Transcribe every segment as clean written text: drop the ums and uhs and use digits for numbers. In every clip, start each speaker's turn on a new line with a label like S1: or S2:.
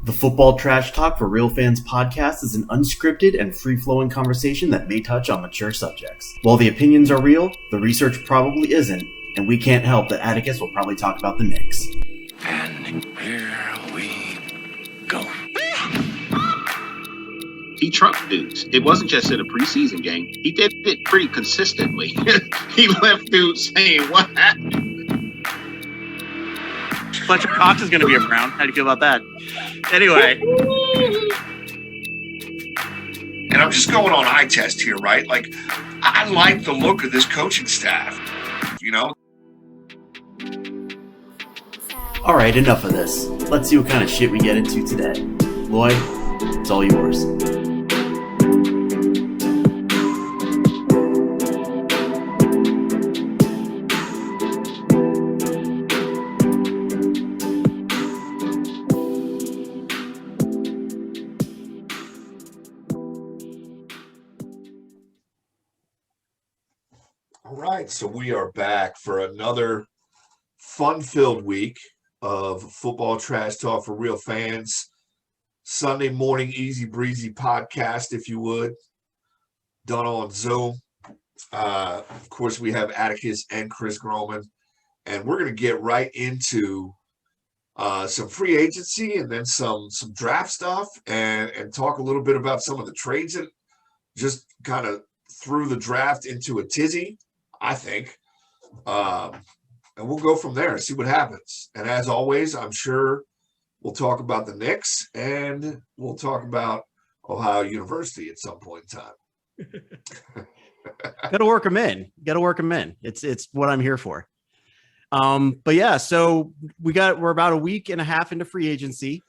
S1: The Football Trash Talk for Real Fans podcast is an unscripted and free-flowing conversation that may touch on mature subjects. While the opinions are real, the research probably isn't, and we can't help that Atticus will probably talk about the Knicks.
S2: And here we go.
S3: He trucked dudes. It wasn't just in a preseason game. He did it pretty consistently. He left dudes saying, "What happened?"
S4: Fletcher Cox is going to be around. How do you feel about that? Anyway.
S2: And I'm just going on eye test here, right? Like, I like the look of this coaching staff, you know?
S1: All right, enough of this. Let's see what kind of shit we get into today. Lloyd, it's all yours.
S2: All right, so we are back for another fun-filled week of Football Trash Talk for Real Fans. Sunday morning easy breezy podcast, if you would, done on Zoom. Of course, we have Atticus and Chris Groman, and we're going to get right into some free agency and then some draft stuff and talk a little bit about some of the trades that just kind of threw the draft into a tizzy, I think. And we'll go from there and see what happens. And as always, I'm sure we'll talk about the Knicks and we'll talk about Ohio University at some point in time.
S4: Got to work them in. It's what I'm here for. But yeah, so we're about a week and a half into free agency.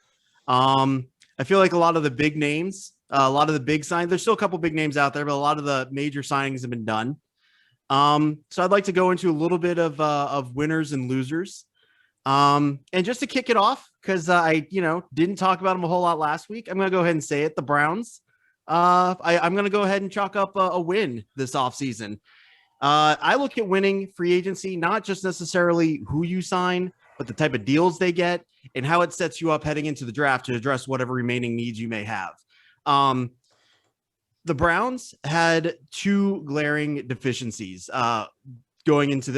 S4: I feel like a lot of the big names, a lot of the big signs, there's still a couple big names out there, but a lot of the major signings have been done. So I'd like to go into a little bit of winners and losers. And just to kick it off, because I didn't talk about them a whole lot last week, I'm going to go ahead and say it. The Browns. I'm going to go ahead and chalk up a win this offseason. I look at winning free agency, not just necessarily who you sign, but the type of deals they get and how it sets you up heading into the draft to address whatever remaining needs you may have. The Browns had two glaring deficiencies going into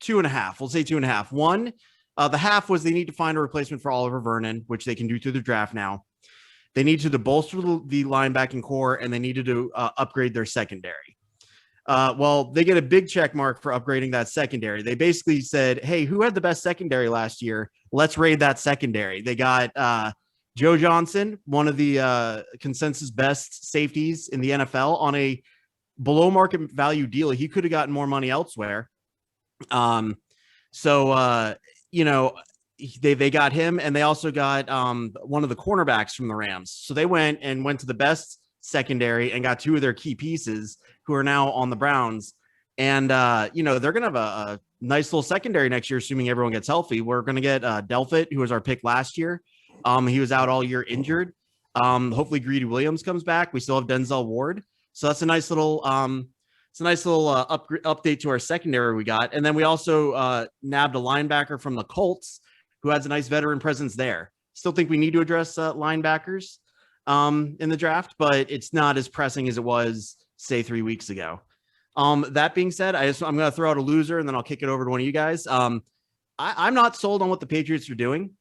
S4: two and a half. We'll say 2.5. One, the half was they need to find a replacement for Oliver Vernon, which they can do through the draft now. They needed to bolster the linebacking core, and they needed to upgrade their secondary. They get a big check mark for upgrading that secondary. They basically said, hey, who had the best secondary last year? Let's raid that secondary. They got Joe Johnson, one of the consensus best safeties in the NFL, on a below market value deal. He could have gotten more money elsewhere. They got him, and they also got one of the cornerbacks from the Rams. So they went to the best secondary and got two of their key pieces who are now on the Browns. And, they're going to have a nice little secondary next year, assuming everyone gets healthy. We're going to get Delpit, who was our pick last year. He was out all year injured. Hopefully Greedy Williams comes back. We still have Denzel Ward. So that's a nice little update to our secondary we got. And then we also nabbed a linebacker from the Colts who has a nice veteran presence there. Still think we need to address linebackers in the draft, but it's not as pressing as it was, say, 3 weeks ago. That being said, I'm going to throw out a loser and then I'll kick it over to one of you guys. I'm not sold on what the Patriots are doing.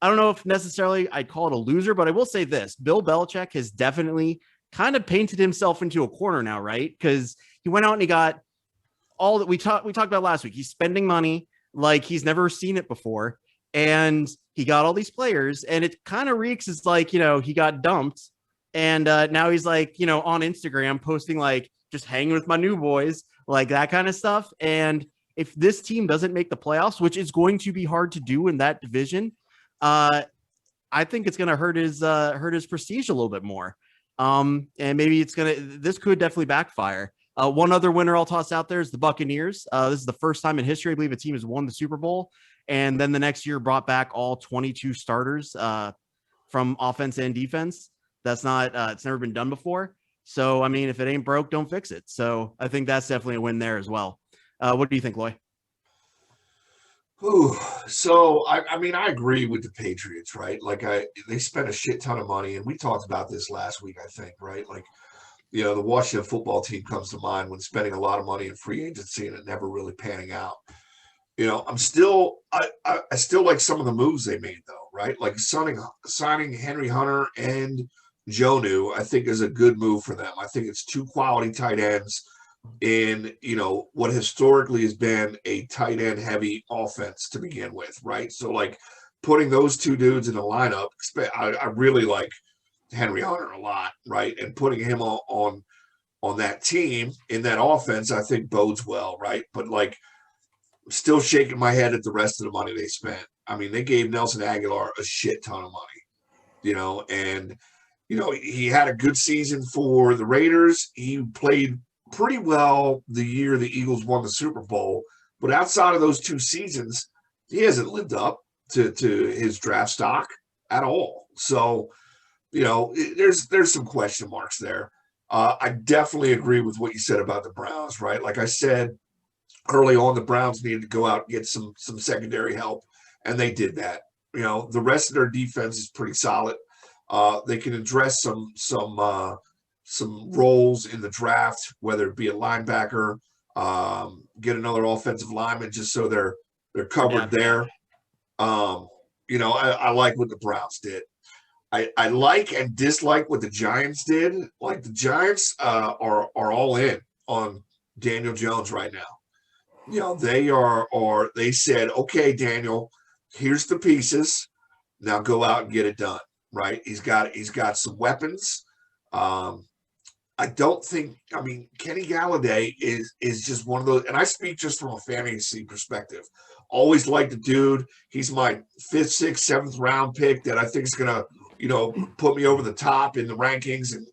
S4: I don't know if necessarily I'd call it a loser, but I will say this. Bill Belichick has definitely kind of painted himself into a corner now, right? Because he went out and he got all that we talked about last week. He's spending money like he's never seen it before. And he got all these players, and it kind of reeks as like, he got dumped. And now he's like, on Instagram posting like just hanging with my new boys, like that kind of stuff. And if this team doesn't make the playoffs, which is going to be hard to do in that division, I think it's going to hurt his prestige a little bit more. And maybe this could definitely backfire. One other winner I'll toss out there is the Buccaneers. This is the first time in history, I believe, a team has won the Super Bowl. And then the next year brought back all 22 starters from offense and defense. That's not, it's never been done before. So, I mean, if it ain't broke, don't fix it. So I think that's definitely a win there as well. What do you think, Loy?
S2: Ooh, so I mean, I agree with the Patriots, right? Like they spent a shit ton of money, and we talked about this last week, I think, right? Like, the Washington football team comes to mind when spending a lot of money in free agency and it never really panning out. I still like some of the moves they made though, right? Like signing Henry Hunter and Jonnu, I think is a good move for them. I think it's two quality tight ends in what historically has been a tight end heavy offense to begin with, right? So like putting those two dudes in the lineup, I really like Henry Hunter a lot, right? And putting him on that team in that offense, I think bodes well, right? But like, still shaking my head at the rest of the money they spent. I mean, they gave Nelson Aguilar a shit ton of money, and he had a good season for the Raiders. He played pretty well the year the Eagles won the Super Bowl, but outside of those 2 seasons, he hasn't lived up to his draft stock at all. So, there's some question marks there. I definitely agree with what you said about the Browns, right? Like I said early on, the Browns needed to go out and get some secondary help, and they did that. The rest of their defense is pretty solid. They can address some roles in the draft, whether it be a linebacker, get another offensive lineman, just so they're covered there. I like what the Browns did. I like and dislike what the Giants did. Like the Giants are all in on Daniel Jones right now. They said, okay, Daniel, here's the pieces. Now go out and get it done. Right? He's got some weapons. I don't think. I mean, Kenny Gallaudet is just one of those, and I speak just from a fantasy perspective. Always liked the dude. He's my 5th, 6th, 7th round pick that I think is gonna, put me over the top in the rankings and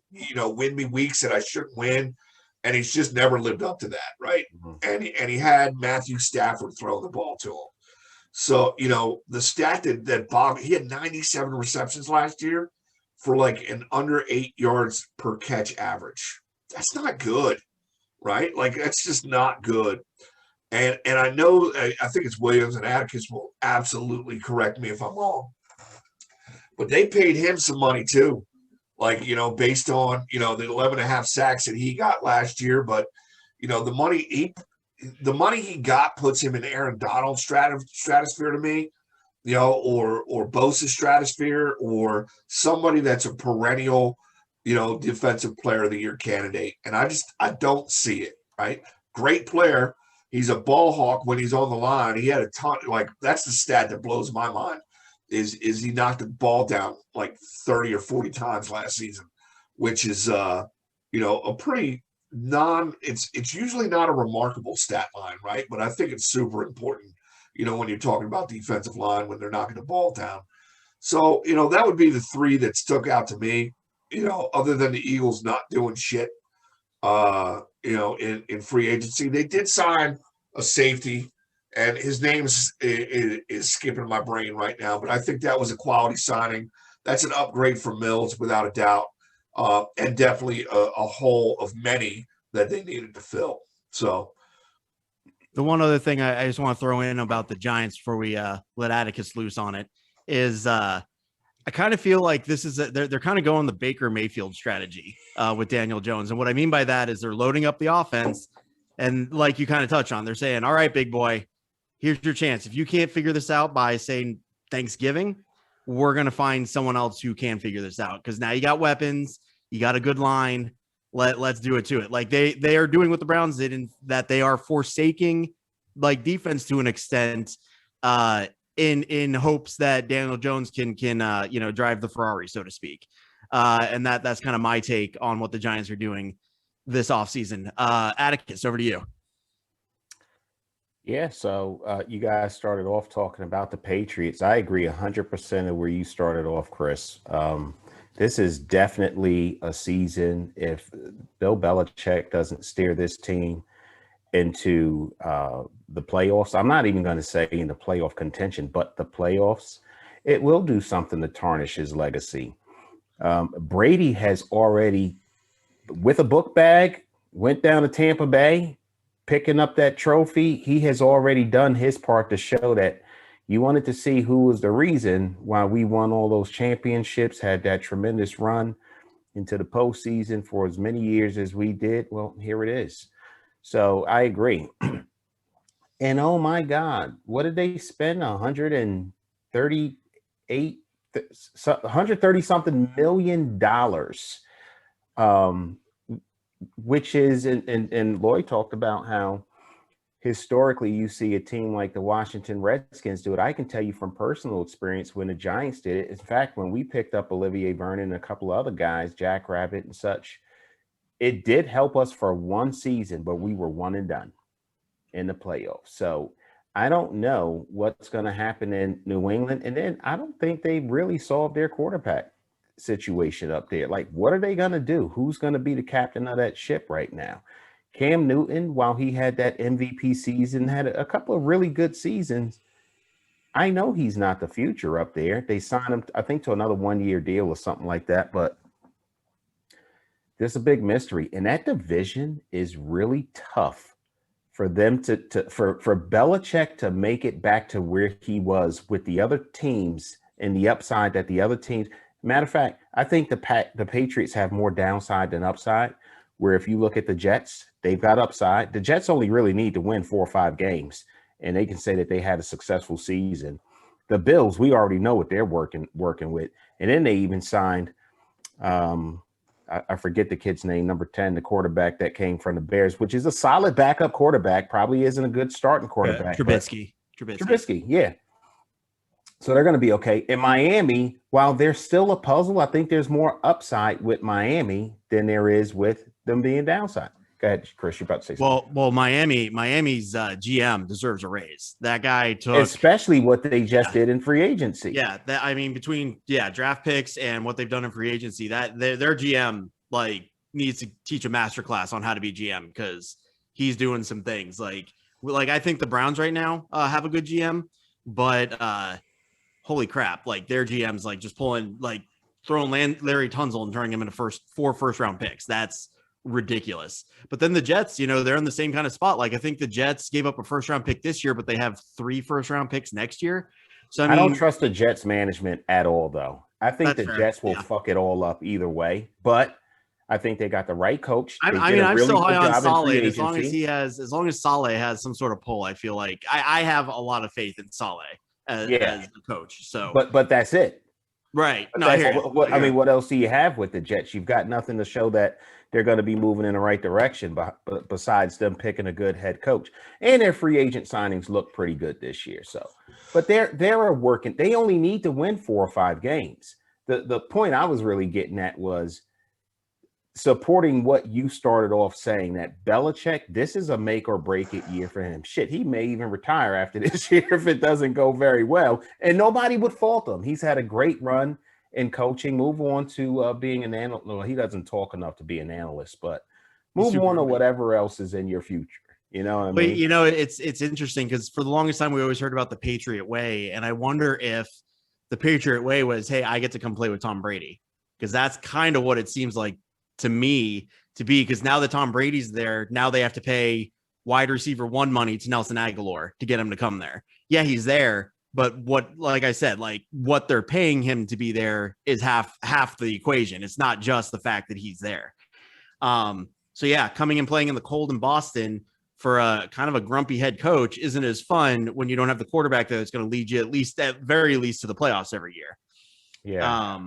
S2: win me weeks that I shouldn't win. And he's just never lived up to that, right? Mm-hmm. And he had Matthew Stafford throwing the ball to him. So, the stat that Bob, he had 97 receptions last year for like an under 8 yards per catch average. That's not good, right? Like, that's just not good. And I know, I think it's Williams, and Atticus will absolutely correct me if I'm wrong. But they paid him some money too. Like, based on, the 11.5 sacks that he got last year. But, the money he got puts him in Aaron Donald's stratosphere to me, or Bosa's stratosphere, or somebody that's a perennial, defensive player of the year candidate. And I don't see it, right? Great player. He's a ball hawk when he's on the line. He had a ton, like, that's the stat that blows my mind, is he knocked the ball down like 30 or 40 times last season, which is, a pretty it's usually not a remarkable stat line, right? But I think it's super important, when you're talking about defensive line, when they're knocking the ball down. So, that would be the 3 that stuck out to me, other than the Eagles not doing shit, in free agency. They did sign a safety, and his name is skipping my brain right now, but I think that was a quality signing. That's an upgrade from Mills without a doubt. And definitely a hole of many that they needed to fill. So,
S4: the one other thing I just want to throw in about the Giants before we let Atticus loose on it is I kind of feel like this is they're kind of going the Baker Mayfield strategy with Daniel Jones. And what I mean by that is they're loading up the offense. And like you kind of touch on, they're saying, all right, big boy, here's your chance. If you can't figure this out by saying Thanksgiving, we're going to find someone else who can figure this out. Because now you got weapons, you got a good line. Let's do it to it. Like they are doing what the Browns did, in that they are forsaking like defense to an extent in hopes that Daniel Jones can drive the Ferrari, so to speak. And that's kind of my take on what the Giants are doing this offseason. Atticus, over to you.
S5: Yeah, so you guys started off talking about the Patriots. I agree 100% of where you started off, Chris. This is definitely a season, if Bill Belichick doesn't steer this team into the playoffs. I'm not even going to say in the playoff contention, but the playoffs, it will do something to tarnish his legacy. Brady has already, with a book bag, went down to Tampa Bay, picking up that trophy, he has already done his part to show that you wanted to see who was the reason why we won all those championships, had that tremendous run into the postseason for as many years as we did. Well, here it is. So I agree. And oh my God, what did they spend? 130 something $130 million, which is, and Lloyd talked about how historically you see a team like the Washington Redskins do it. I can tell you from personal experience when the Giants did it. In fact, when we picked up Olivier Vernon and a couple of other guys, Jack Rabbit and such, it did help us for one season, but we were one and done in the playoffs. So I don't know what's going to happen in New England. And then I don't think they really solved their quarterback situation up there. Like, what are they going to do? Who's going to be the captain of that ship right now? Cam Newton, while he had that MVP season, had a couple of really good seasons. I know he's not the future up there. They signed him, I think, to another 1-year deal or something like that. But there's a big mystery. And that division is really tough for them for Belichick to make it back to where he was with the other teams and the upside that the other teams. Matter of fact, I think the Patriots have more downside than upside, where if you look at the Jets, they've got upside. The Jets only really need to win 4 or 5 games, and they can say that they had a successful season. The Bills, we already know what they're working with. And then they even signed, I forget the kid's name, number 10, the quarterback that came from the Bears, which is a solid backup quarterback, probably isn't a good starting quarterback.
S4: Trubisky,
S5: yeah. So they're going to be okay. In Miami, while they're still a puzzle, I think there's more upside with Miami than there is with them being downside. Go ahead, Chris. You're about to say something.
S4: Well, Miami's GM deserves a raise. That guy took,
S5: especially what they just did in free agency.
S4: Yeah, between draft picks and what they've done in free agency, that their GM needs to teach a master class on how to be GM, because he's doing some things like I think the Browns right now have a good GM, but holy crap, their GM's just throwing Larry Tunsil and turning him into 4 first-round picks. That's ridiculous. But then the Jets, they're in the same kind of spot. I think the Jets gave up a first-round pick this year, but they have 3 first-round picks next year. So I
S5: don't trust the Jets management at all, though. I think the Jets will fuck it all up either way, but I think they got the right coach.
S4: I'm still high on Saleh. As long as Saleh has some sort of pull, I feel like I have a lot of faith in Saleh as a coach. So,
S5: but that's it,
S4: right?
S5: What else do you have with the Jets? You've got nothing to show that they're going to be moving in the right direction, besides them picking a good head coach. And their free agent signings look pretty good this year. So, but they're working. They only need to win 4 or 5 games. The point I was really getting at was supporting what you started off saying, that Belichick, this is a make or break it year for him. Shit, he may even retire after this year if it doesn't go very well, and nobody would fault him. He's had a great run in coaching. Move on to being an analyst. Well, he doesn't talk enough to be an analyst, but move on to whatever else is in your future. You know what I mean?
S4: It's interesting because for the longest time we always heard about the Patriot way, and I wonder if the Patriot way was, hey, I get to come play with Tom Brady, because that's kind of what it seems like to me to be, because now that Tom Brady's there, now they have to pay wide receiver 1 money to Nelson Aguilar to get him to come there. Yeah, he's there, but what they're paying him to be there is half the equation. It's not just the fact that he's there. So yeah, coming and playing in the cold in Boston for a kind of a grumpy head coach isn't as fun when you don't have the quarterback that's going to lead you at very least to the playoffs every year.
S5: Yeah.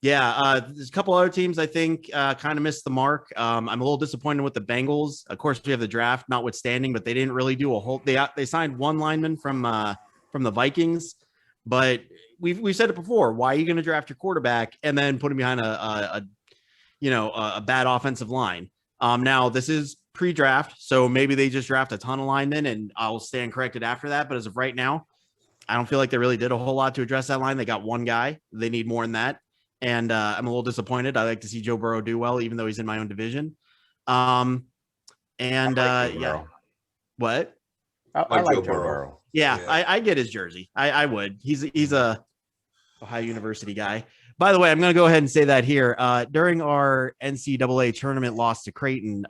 S4: There's a couple other teams I think kind of missed the mark. I'm a little disappointed with the Bengals. Of course, we have the draft notwithstanding, but they didn't really do a whole. They signed one lineman from the Vikings, but we've said it before. Why are you going to draft your quarterback and then put him behind a bad offensive line? Now this is pre-draft, so maybe they just draft a ton of linemen, and I'll stand corrected after that. But as of right now, I don't feel like they really did a whole lot to address that line. They got one guy. They need more than that. And I'm a little disappointed. I like to see Joe Burrow do well, even though he's in my own division. What?
S5: I like Joe Burrow.
S4: Yeah. I get his jersey. I would. He's a Ohio University guy. By the way, I'm going to go ahead and say that here. During our NCAA tournament loss to Creighton,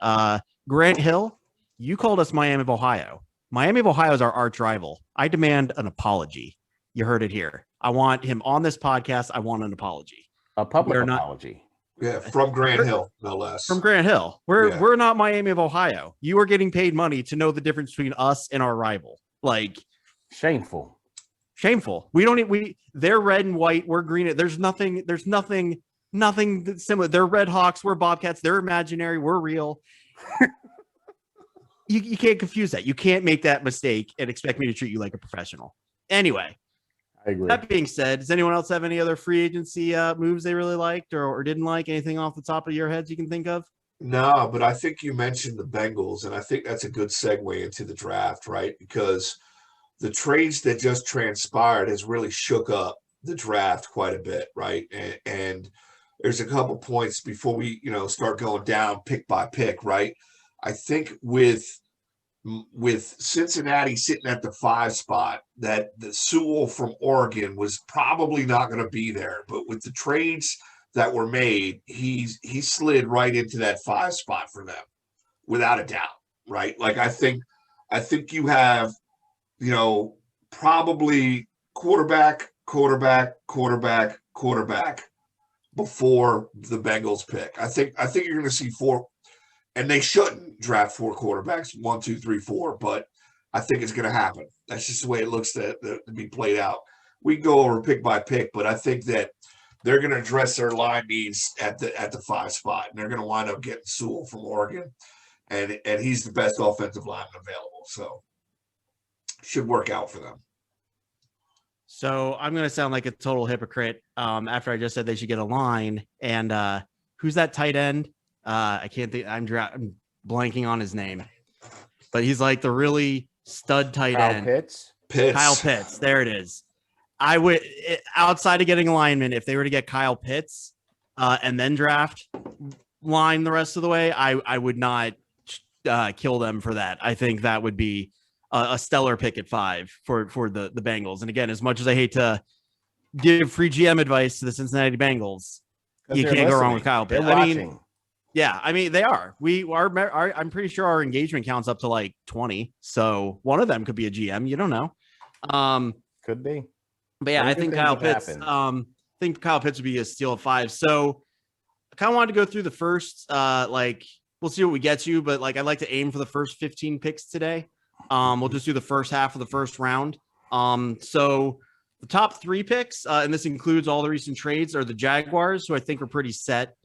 S4: Grant Hill You called us Miami of Ohio. Miami of Ohio is our arch rival. I demand an apology. You heard it here. I want him on this podcast. I want an apology.
S5: A public apology.
S2: Yeah, from Grant Hill, no less.
S4: From Grant Hill. We're not Miami of Ohio. You are getting paid money to know the difference between us and our rival. Like,
S5: shameful.
S4: They're red and white. We're green. There's nothing similar. They're Red Hawks. We're Bobcats. They're imaginary. We're real. You can't confuse that. You can't make that mistake and expect me to treat you like a professional. Anyway,
S5: I agree.
S4: That being said, does anyone else have any other free agency moves they really liked or didn't like? Anything off the top of your heads you can think of?
S2: No, but I think you mentioned the Bengals, and I think that's a good segue into the draft, right? Because the trades that just transpired has really shook up the draft quite a bit, right? And there's a couple points before we, start going down pick by pick, right? I think with Cincinnati sitting at the 5 spot, that the Sewell from Oregon was probably not going to be there. But with the trades that were made, he slid right into that 5 spot for them, without a doubt, right? Like I think you have, probably quarterback before the Bengals pick. I think you're going to see 4. And they shouldn't draft 4 quarterbacks, 1, 2, 3, 4, but I think it's going to happen. That's just the way it looks to be played out. We can go over pick by pick, but I think that they're going to address their line needs at the 5 spot, and they're going to wind up getting Sewell from Oregon, and he's the best offensive lineman available, so should work out for them.
S4: So I'm going to sound like a total hypocrite after I just said they should get a line, and who's that tight end? I can't think. I'm blanking on his name, but he's like the really stud tight end. Kyle Pitts. There it is. I would, outside of getting a lineman, if they were to get Kyle Pitts and then draft line the rest of the way, I would not kill them for that. I think that would be a stellar pick at 5 for the Bengals. And again, as much as I hate to give free GM advice to the Cincinnati Bengals, you can't go wrong with Kyle Pitts. I mean, they are. I'm pretty sure our engagement counts up to like 20. So one of them could be a GM. You don't know.
S5: Could be.
S4: But yeah, I think Kyle Pitts. Would be a steal of 5. So I kind of wanted to go through the first. We'll see what we get to, but I'd like to aim for the first 15 picks today. We'll just do the first half of the first round. So the top 3 picks, and this includes all the recent trades, are the Jaguars, who I think are pretty set.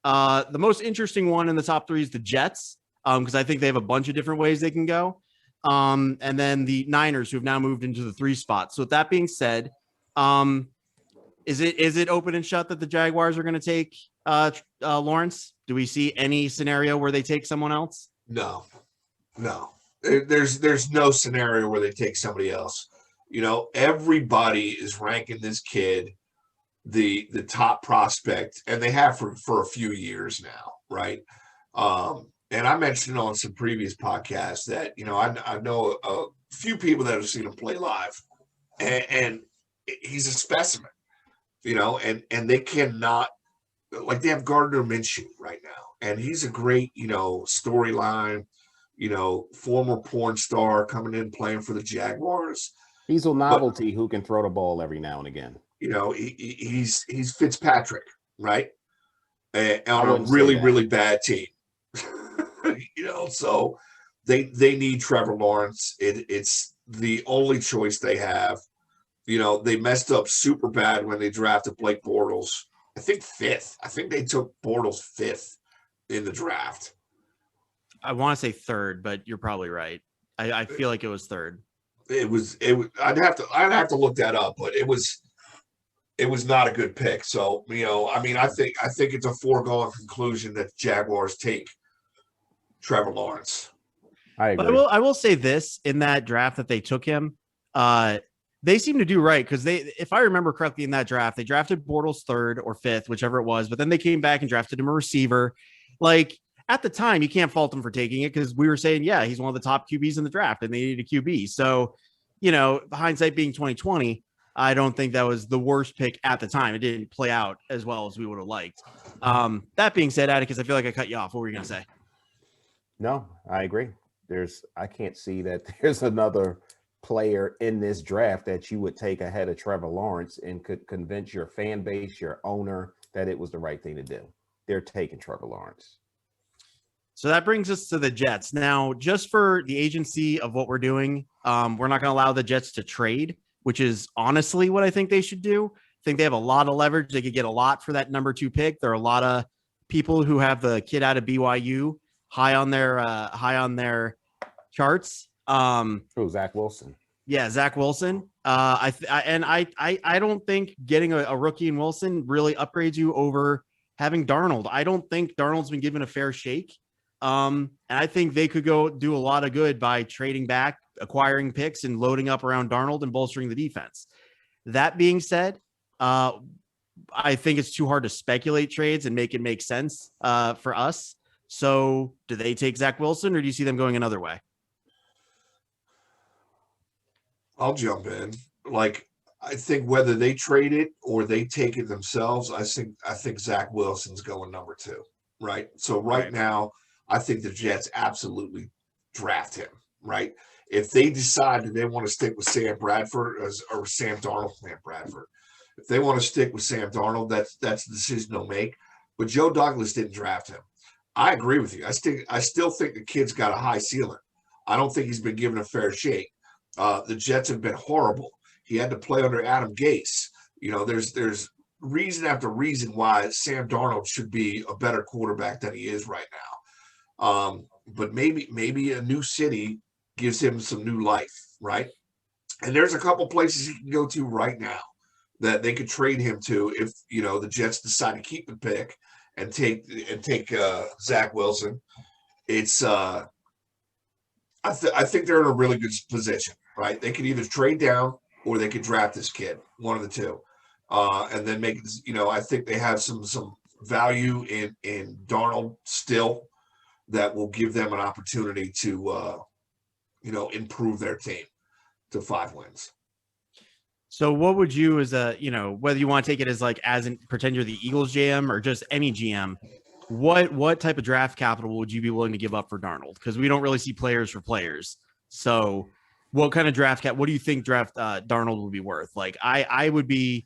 S4: The most interesting one in the top 3 is the Jets, because I think they have a bunch of different ways they can go. And then the Niners, who have now moved into the 3 spot. So with that being said, is it open and shut that the Jaguars are going to take Lawrence? Do we see any scenario where they take someone else?
S2: No. There's no scenario where they take somebody else. Everybody is ranking this kid the top prospect, and they have for a few years now, right? And I mentioned on some previous podcasts that I know a few people that have seen him play live, and he's a specimen, and they cannot, they have Gardner Minshew right now, and he's a great storyline, former porn star coming in playing for the Jaguars.
S5: He's a novelty who can throw the ball every now and again.
S2: He's Fitzpatrick, right? And on a really, really bad team. So they need Trevor Lawrence. It's the only choice they have. They messed up super bad when they drafted Blake Bortles. I think 5th. I think they took Bortles 5th in the draft.
S4: I want to say 3rd, but you're probably right. I feel like it was 3rd.
S2: It was. I'd have to look that up, but it was not a good pick. So, I think it's a foregone conclusion that Jaguars take Trevor Lawrence.
S5: I agree.
S4: But I will say this, in that draft that they took him, they seem to do right, because if I remember correctly, in that draft, they drafted Bortles 3rd or 5th, whichever it was, but then they came back and drafted him a receiver. At the time, you can't fault them for taking it, because we were saying, yeah, he's one of the top QBs in the draft and they needed a QB. So, hindsight being 2020, I don't think that was the worst pick at the time. It didn't play out as well as we would have liked. That being said, Atticus, I feel like I cut you off. What were you going to say?
S5: No, I agree. I can't see that there's another player in this draft that you would take ahead of Trevor Lawrence and could convince your fan base, your owner, that it was the right thing to do. They're taking Trevor Lawrence.
S4: So that brings us to the Jets. Now, just for the agency of what we're doing, we're not going to allow the Jets to trade, which is honestly what I think they should do. I think they have a lot of leverage. They could get a lot for that number 2 pick. There are a lot of people who have the kid out of BYU high on their charts.
S5: Zach Wilson.
S4: Yeah, Zach Wilson. I don't think getting a rookie in Wilson really upgrades you over having Darnold. I don't think Darnold's been given a fair shake. And I think they could go do a lot of good by trading back, acquiring picks, and loading up around Darnold and bolstering the defense. That being said, I think it's too hard to speculate trades and make it make sense for us. So do they take Zach Wilson, or do you see them going another way?
S2: I'll jump in. Like, I think whether they trade it or they take it themselves, I think Zach Wilson's going number 2, right? So right now, I think the Jets absolutely draft him, right? If they decide that they want to stick with Sam Bradford or Sam Darnold, if they want to stick with Sam Darnold, that's the decision they'll make. But Joe Douglas didn't draft him. I agree with you. I still think the kid's got a high ceiling. I don't think he's been given a fair shake. The Jets have been horrible. He had to play under Adam Gase. You know, there's reason after reason why Sam Darnold should be a better quarterback than he is right now. But maybe a new city gives him some new life, right? And there's a couple places he can go to right now that they could trade him to if, you know, the Jets decide to keep the pick and take Zach Wilson. It's I think they're in a really good position, right? They could either trade down or they could draft this kid, one of the two, and then make, you know, I think they have some value in Darnold still that will give them an opportunity to you know, improve their team to 5 wins.
S4: So what would you, as a, you know, whether you want to take it as like as in pretend you're the Eagles GM or just any GM, what type of draft capital would you be willing to give up for Darnold? Because we don't really see players for players. So what kind of draft cap? What do you think Darnold would be worth? Like I would be,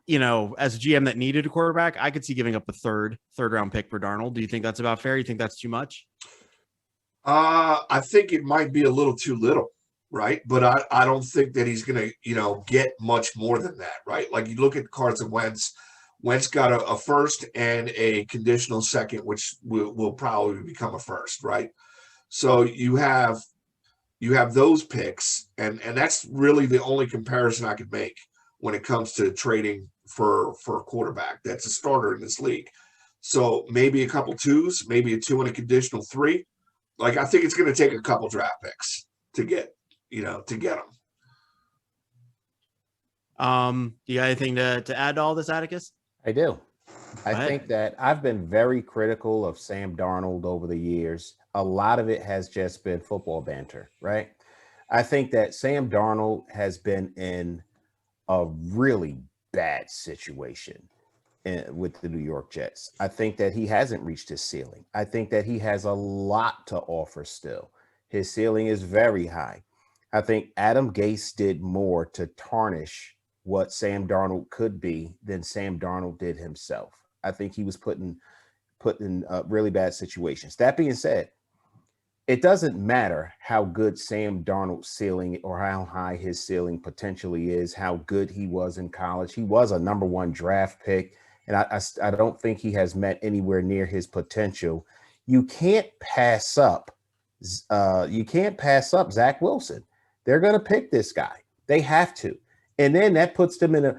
S4: you know, as a GM that needed a quarterback, I could see giving up a third round pick for Darnold. Do you think that's about fair? You think that's too much?
S2: I think it might be a little too little, right? But I don't think that he's going to, you know, get much more than that, right? Like you look at Carson Wentz. Wentz got a first and a conditional second, which will probably become a first, right? So you have those picks, and that's really the only comparison I could make when it comes to trading for a quarterback that's a starter in this league. So maybe a couple 2s, maybe a 2 and a conditional 3. Like, I think it's going to take a couple draft picks to get them.
S4: Do you got anything to add to all this, Atticus?
S5: I do. I think that I've been very critical of Sam Darnold over the years. A lot of it has just been football banter, right? I think that Sam Darnold has been in a really bad situation with the New York Jets. I think that he hasn't reached his ceiling. I think that he has a lot to offer still. His ceiling is very high. I think Adam Gase did more to tarnish what Sam Darnold could be than Sam Darnold did himself. I think he was put in really bad situations. That being said, it doesn't matter how good Sam Darnold's ceiling or how high his ceiling potentially is, how good he was in college. He was a number 1 draft pick, and I don't think he has met anywhere near his potential. You can't pass up. Zach Wilson. They're going to pick this guy. They have to. And then that puts them in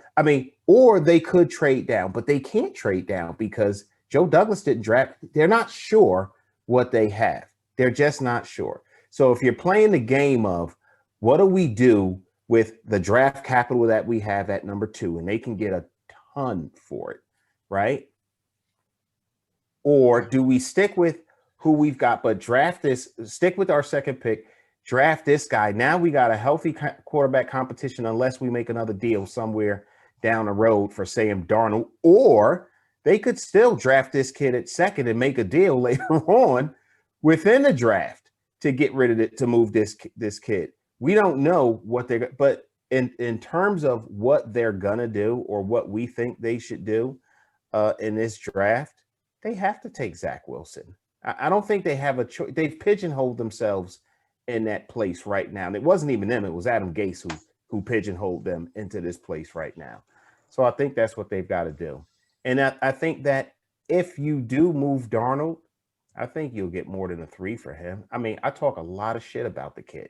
S5: or they could trade down, but they can't trade down because Joe Douglas didn't draft. They're not sure what they have. They're just not sure. So if you're playing the game of what do we do with the draft capital that we have at number 2, and they can get a ton for it, right? Or do we stick with who we've got, but stick with our second pick, draft this guy. Now we got a healthy quarterback competition unless we make another deal somewhere down the road for Sam Darnold, or they could still draft this kid at second and make a deal later on within the draft to get rid of it, to move this kid. We don't know what they're, but in terms of what they're gonna do or what we think they should do in this draft, they have to take Zach Wilson. I don't think they have a choice. They've pigeonholed themselves in that place right now. And it wasn't even them. It was Adam Gase who pigeonholed them into this place right now. So I think that's what they've got to do. And I think that if you do move Darnold, I think you'll get more than a 3 for him. I mean, I talk a lot of shit about the kid,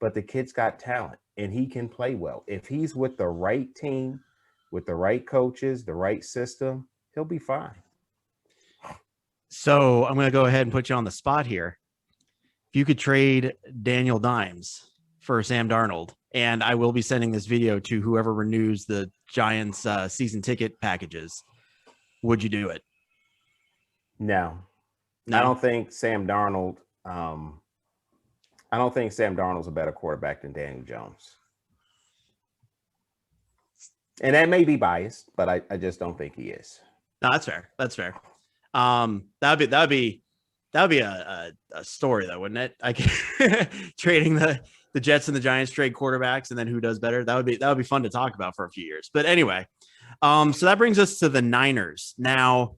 S5: but the kid's got talent and he can play well. If he's with the right team, with the right coaches, the right system, he'll be fine.
S4: So I'm going to go ahead and put you on the spot here. If you could trade Daniel Dimes for Sam Darnold, and I will be sending this video to whoever renews the Giants season ticket packages, would you do it?
S5: No. I don't think Sam Darnold. I don't think Sam Darnold's a better quarterback than Daniel Jones. And that may be biased, but I just don't think he is.
S4: No, that's fair. That's fair. That'd be a story though, wouldn't it? I can trading the Jets and the Giants trade quarterbacks and then who does better. That would be fun to talk about for a few years. But anyway, so that brings us to the Niners. Now,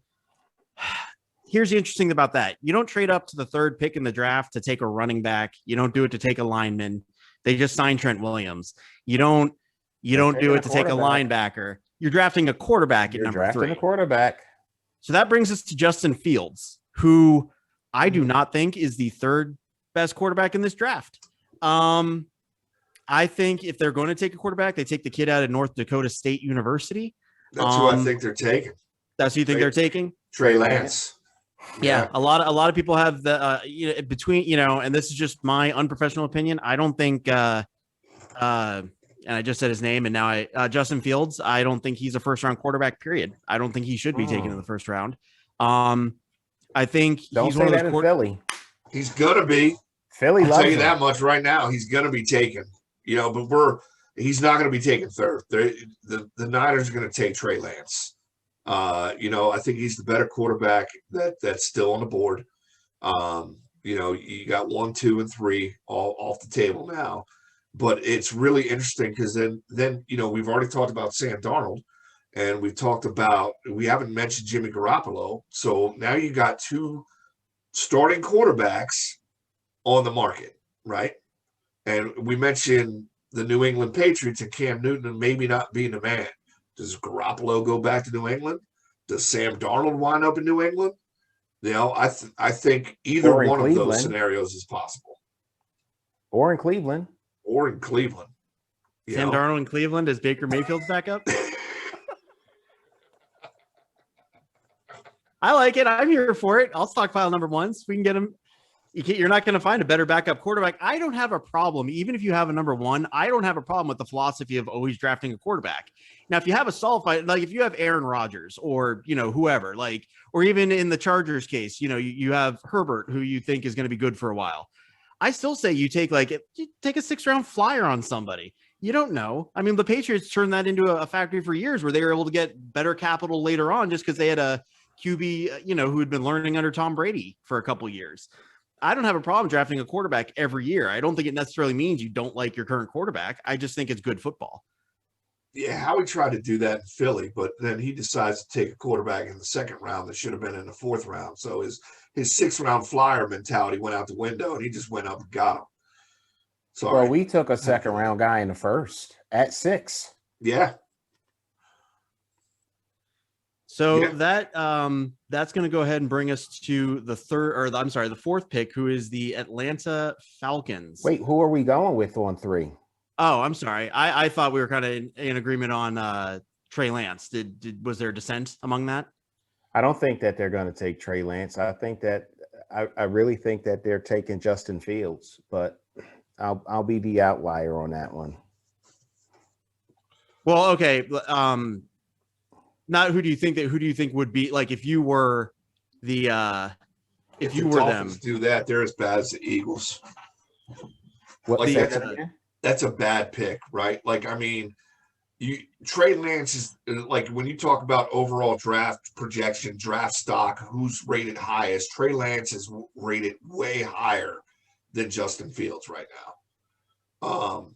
S4: here's the interesting thing about that. You don't trade up to the 3rd pick in the draft to take a running back. You don't do it to take a lineman. They just signed Trent Williams. You don't do it to take a linebacker. You're drafting a quarterback at number 3.
S5: A quarterback.
S4: So that brings us to Justin Fields, who I do not think is the 3rd best quarterback in this draft. I think if they're going to take a quarterback, they take the kid out of North Dakota State University.
S2: That's who I think they're taking.
S4: That's who you think they're taking?
S2: Trey Lance.
S4: Yeah, a lot of people have the between, and this is just my unprofessional opinion. I don't think and I just said his name and now Justin Fields, I don't think he's a first-round quarterback, period. I don't think he should be taken in the first round. I think
S5: don't
S4: he's
S5: say
S4: one of
S5: that in Philly.
S2: He's gonna be.
S5: Philly
S2: I'll
S5: loves
S2: tell you
S5: him.
S2: that much right now. He's gonna be taken. But he's not gonna be taken 3rd. The Niners are gonna take Trey Lance. I think he's the better quarterback that's still on the board. You got 1, 2, and 3 all off the table now. But it's really interesting because then we've already talked about Sam Darnold, and we haven't mentioned Jimmy Garoppolo. So now you got 2 starting quarterbacks on the market, right? And we mentioned the New England Patriots and Cam Newton maybe not being the man. Does Garoppolo go back to New England? Does Sam Darnold wind up in New England? I think either one of those scenarios is possible.
S5: Or in Cleveland.
S4: Sam Darnold in Cleveland as Baker Mayfield's backup. I like it. I'm here for it. I'll stockpile number 1s. We can get him. You're not going to find a better backup quarterback. I don't have a problem. Even if you have a number 1, I don't have a problem with the philosophy of always drafting a quarterback. Now, if you have a solidified, like if you have Aaron Rodgers or, whoever, or even in the Chargers case, you have Herbert, who you think is going to be good for a while. I still say you take a 6th-round flyer on somebody. You don't know. I mean, the Patriots turned that into a factory for years where they were able to get better capital later on just because they had a QB, who had been learning under Tom Brady for a couple of years. I don't have a problem drafting a quarterback every year. I don't think it necessarily means you don't like your current quarterback. I just think it's good football.
S2: Yeah, Howie tried to do that in Philly, but then he decides to take a quarterback in the 2nd round that should have been in the 4th round. So his 6th-round flyer mentality went out the window, and he just went up and got him. Sorry.
S5: Well, we took a 2nd-round guy in the 1st at 6.
S2: Yeah.
S4: So that's going to go ahead and bring us to the 4th pick, who is the Atlanta Falcons.
S5: Wait, who are we going with on 3?
S4: Oh, I'm sorry. I thought we were kind of in agreement on Trey Lance. Was there dissent among that?
S5: I don't think that they're going to take Trey Lance. I think that I really think that they're taking Justin Fields, but I'll be the outlier on that one.
S4: Well, okay. Not who do you think would be like if you were the if you were
S2: Dolphins
S4: them?
S2: Do that? They're as bad as the Eagles.
S5: What
S2: That's a bad pick, right? Trey Lance is like when you talk about overall draft projection, draft stock, who's rated highest. Trey Lance is rated way higher than Justin Fields right now.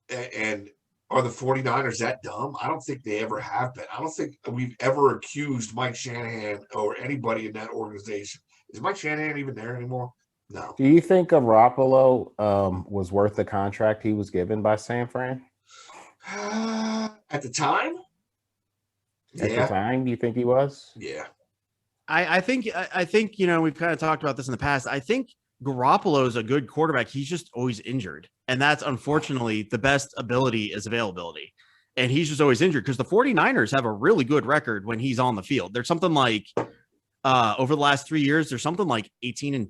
S2: And are the 49ers that dumb? I don't think they ever have been. I don't think we've ever accused Mike Shanahan or anybody in that organization. Is Mike Shanahan even there anymore? No.
S5: Do you think Garoppolo was worth the contract he was given by San Fran?
S2: At the time?
S5: At the time, do you think he was?
S2: Yeah.
S4: I think we've kind of talked about this in the past. I think Garoppolo is a good quarterback. He's just always injured. And that's unfortunately the best ability is availability. And he's just always injured because the 49ers have a really good record when he's on the field. There's something like over the last 3 years, there's something like 18-3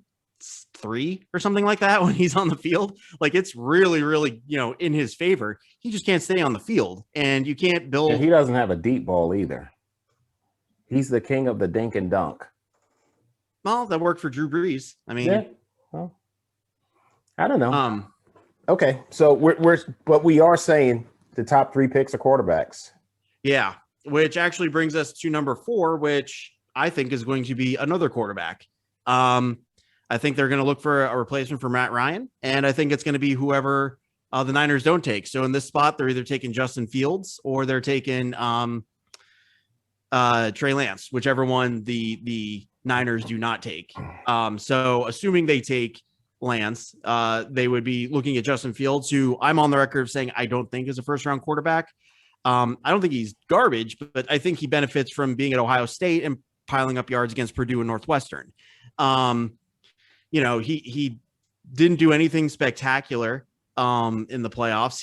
S4: or something like that when he's on the field. Like it's really, really, in his favor. He just can't stay on the field and you can't build.
S5: And he doesn't have a deep ball either. He's the king of the dink and dunk.
S4: Well, that worked for Drew Brees. I mean,
S5: yeah. Well, I don't know. Okay, so we are saying the top 3 picks are quarterbacks.
S4: Yeah, which actually brings us to number 4, which I think is going to be another quarterback. I think they're going to look for a replacement for Matt Ryan, and I think it's going to be whoever the Niners don't take. So in this spot, they're either taking Justin Fields or they're taking Trey Lance, whichever one the Niners do not take. So assuming they take Lance, they would be looking at Justin Fields, who I'm on the record of saying I don't think is a first-round quarterback. I don't think he's garbage, but I think he benefits from being at Ohio State and piling up yards against Purdue and Northwestern. He didn't do anything spectacular in the playoffs.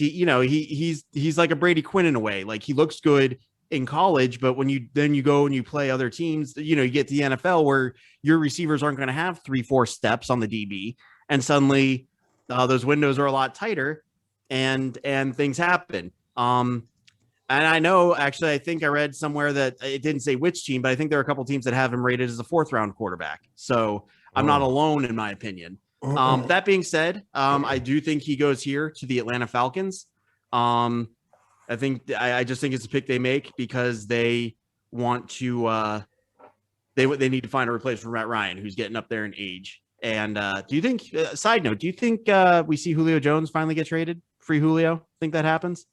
S4: He's like a Brady Quinn in a way. Like he looks good in college, but when you go and you play other teams, you get to the NFL where your receivers aren't going to have 3-4 steps on the DB, and suddenly those windows are a lot tighter, and things happen. And I know, actually, I think I read somewhere that it didn't say which team, but I think there are a couple teams that have him rated as a 4th-round quarterback. So I'm not alone in my opinion. That being said, I do think he goes here to the Atlanta Falcons. I just think it's a pick they make because they want to they need to find a replacement for Matt Ryan, who's getting up there in age. And do you think side note, do you think we see Julio Jones finally get traded? Free Julio? Think that happens?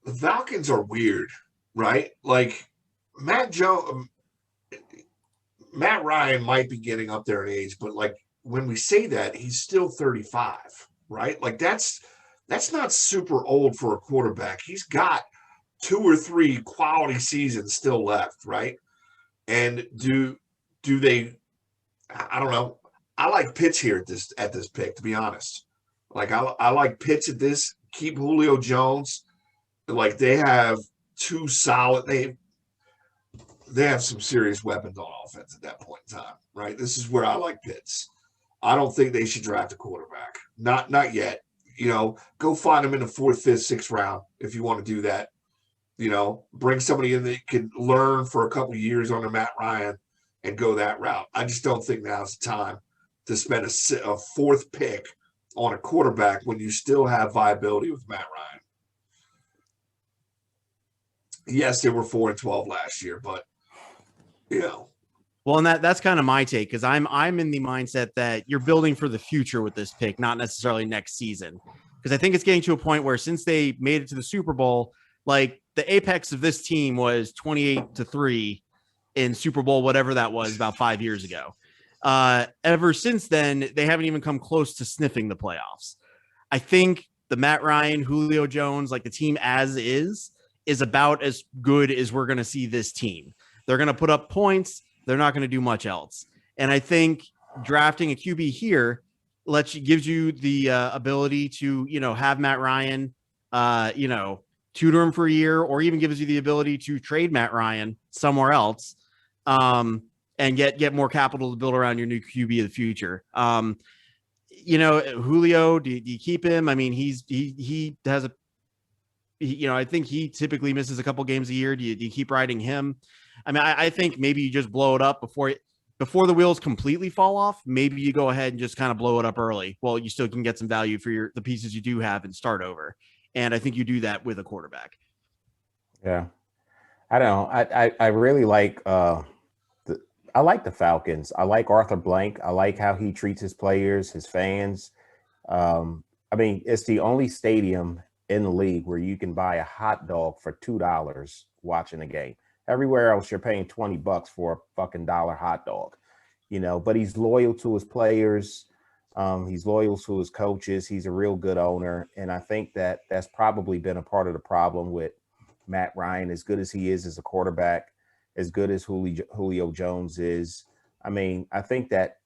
S2: The Falcons are weird, right? Like Matt Ryan might be getting up there in age, but like when we say that, he's still 35, right? Like that's not super old for a quarterback. He's got 2 or 3 quality seasons still left, right? And do they? I don't know. I like Pitts here at this pick, to be honest. Like I like Pitts at this. Keep Julio Jones. Like they have 2 solid. They have some serious weapons on offense at that point in time, right? This is where I like Pitts. I don't think they should draft a quarterback. Not yet. Go find them in the 4th, 5th, 6th round if you want to do that. Bring somebody in that can learn for a couple of years under Matt Ryan and go that route. I just don't think now's the time to spend a 4th pick on a quarterback when you still have viability with Matt Ryan. Yes, they were 4-12 last year, but
S4: Well, and that's kind of my take because I'm in the mindset that you're building for the future with this pick, not necessarily next season. Because I think it's getting to a point where since they made it to the Super Bowl, like the apex of this team was 28-3 in Super Bowl, whatever that was, about 5 years ago. Ever since then, they haven't even come close to sniffing the playoffs. I think the Matt Ryan, Julio Jones, like the team as is about as good as we're going to see this team. They're going to put up points. They're not going to do much else. And I think drafting a QB here gives you the ability to, have Matt Ryan, tutor him for a year, or even gives you the ability to trade Matt Ryan somewhere else and get more capital to build around your new QB of the future. Julio, do you keep him? I mean, he has I think he typically misses a couple games a year. Do you keep riding him? I mean, I think maybe you just blow it up before the wheels completely fall off. Maybe you go ahead and just kind of blow it up early. Well, you still can get some value for the pieces you do have and start over. And I think you do that with a quarterback.
S5: Yeah. I don't know. I really like I like the Falcons. I like Arthur Blank. I like how he treats his players, his fans. I mean, it's the only stadium in the league where you can buy a hot dog for $2 watching a game. Everywhere else, you're paying $20 for a fucking dollar hot dog, but he's loyal to his players. He's loyal to his coaches. He's a real good owner. And I think that that's probably been a part of the problem with Matt Ryan, as good as he is as a quarterback, as good as Julio Jones is. I mean, I think that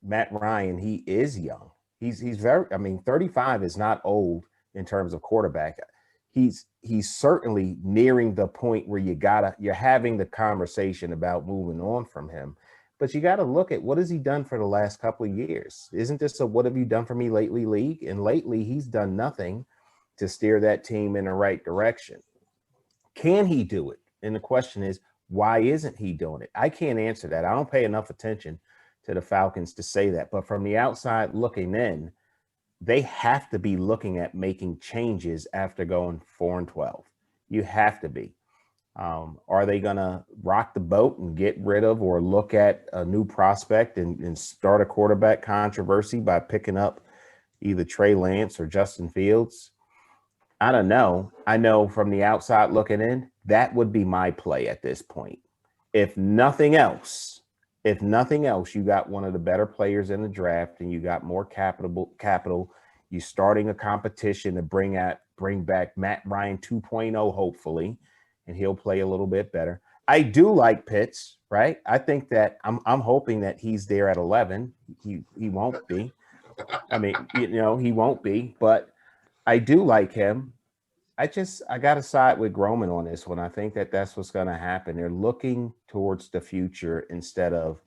S5: Matt Ryan, he is young. He's very, 35 is not old in terms of quarterback. He's certainly nearing the point where you're having the conversation about moving on from him. But you got to look at what has he done for the last couple of years. Isn't this a what have you done for me lately league? And lately he's done nothing to steer that team in the right direction. Can he do it? And the question is, why isn't he doing it? I can't answer that. I don't pay enough attention to the Falcons to say that. But from the outside looking in, they have to be looking at making changes after going 4-12. You have to be. Are they going to rock the boat and get rid of or look at a new prospect and start a quarterback controversy by picking up either Trey Lance or Justin Fields? I don't know. I know from the outside looking in, that would be my play at this point. If nothing else, you got one of the better players in the draft and you got more capital. You're starting a competition to bring back Matt Ryan 2.0, hopefully, and he'll play a little bit better. I do like Pitts, right? I think that I'm hoping that he's there at 11. He won't be. I mean, he won't be, but I do like him. I got to side with Groman on this one. I think that that's what's going to happen. They're looking towards the future instead of,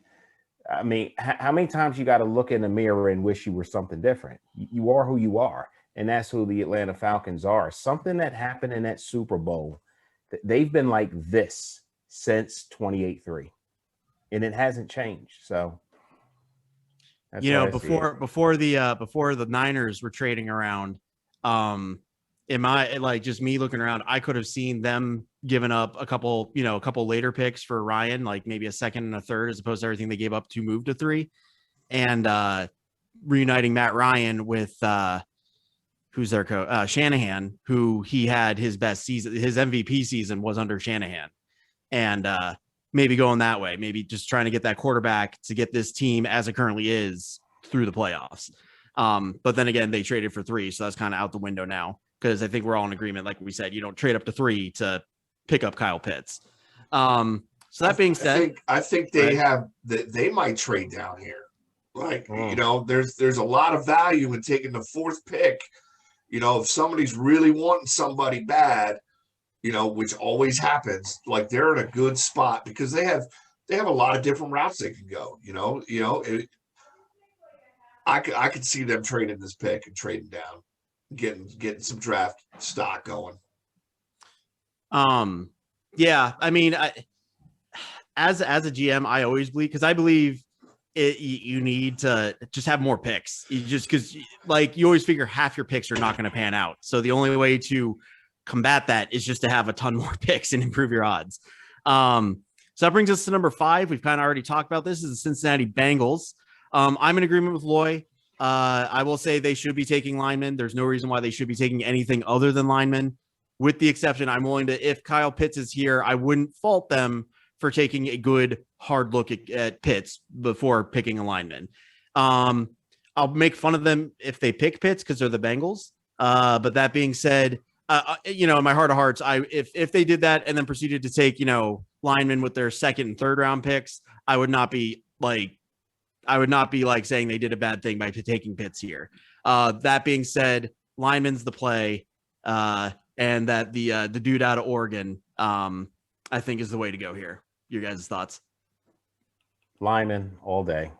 S5: how many times you got to look in the mirror and wish you were something different? You are who you are, and that's who the Atlanta Falcons are. Something that happened in that Super Bowl, they've been like this since 28-3, and it hasn't changed. So, that's
S4: before the Niners were trading around, just me looking around, I could have seen them giving up a couple later picks for Ryan, like maybe a second and a third, as opposed to everything they gave up to move to 3, and reuniting Matt Ryan with who's their coach, Shanahan, who he had his best season, his MVP season was under Shanahan, and maybe going that way, maybe just trying to get that quarterback to get this team as it currently is through the playoffs. But then again, they traded for 3, so that's kind of out the window now, because I think we're all in agreement. Like we said, you don't trade up to 3 to pick up Kyle Pitts. So that being said,
S2: I think they might trade down here. Like, there's a lot of value in taking the 4th pick. If somebody's really wanting somebody bad, which always happens, like they're in a good spot because they have a lot of different routes they can go. I could see them trading this pick and trading down, getting some draft stock going.
S4: Yeah, as a GM, I always believe, because I believe you need to just have more picks. Because you always figure half your picks are not going to pan out. So the only way to combat that is just to have a ton more picks and improve your odds. So that brings us to number 5. We've kind of already talked about this. Is the Cincinnati Bengals. I'm in agreement with Loy. I will say they should be taking linemen. There's no reason why they should be taking anything other than linemen, with the exception, I'm willing to, if Kyle Pitts is here, I wouldn't fault them for taking a good hard look at Pitts before picking a lineman. I'll make fun of them if they pick Pitts because they're the Bengals. But that being said, in my heart of hearts, if they did that and then proceeded to take, linemen with their 2nd and 3rd round picks, I would not be saying they did a bad thing by taking Pitts here. That being said, lineman's the play, and that the dude out of Oregon, I think is the way to go here. Your guys' thoughts?
S5: Lineman all day.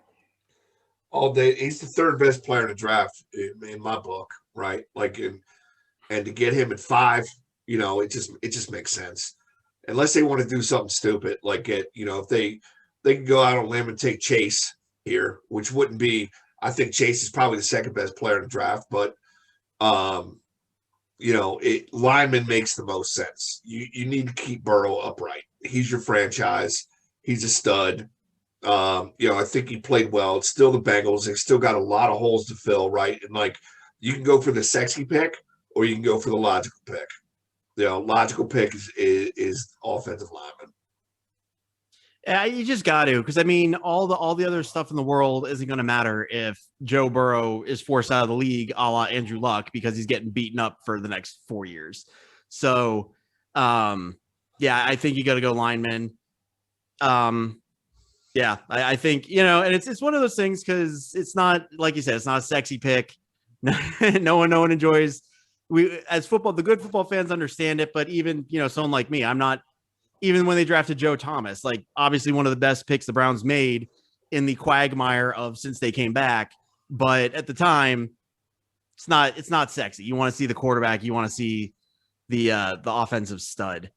S2: All day. He's the 3rd best player in the draft in my book, right? And to get him at 5, it just makes sense. Unless they want to do something stupid, like if they can go out on a limb and take Chase here, which wouldn't be. I think Chase is probably the 2nd best player in the draft, but lineman makes the most sense. You need to keep Burrow upright. He's your franchise. He's a stud. I think he played well. It's still the Bengals. They've still got a lot of holes to fill, right? And like, you can go for the sexy pick or you can go for the logical pick. Logical pick is offensive lineman.
S4: Yeah, you just got to, because I mean, all the other stuff in the world isn't going to matter if Joe Burrow is forced out of the league, a la Andrew Luck, because he's getting beaten up for the next 4 years. So, yeah, I think you got to go lineman. Yeah, I think, and it's one of those things, because it's not, like you said, it's not a sexy pick. No one enjoys. We, as football, the good football fans understand it, but even someone like me, I'm not. Even when they drafted Joe Thomas, like obviously one of the best picks the Browns made in the quagmire of since they came back. But at the time, it's not sexy. You want to see the quarterback. You want to see the offensive stud.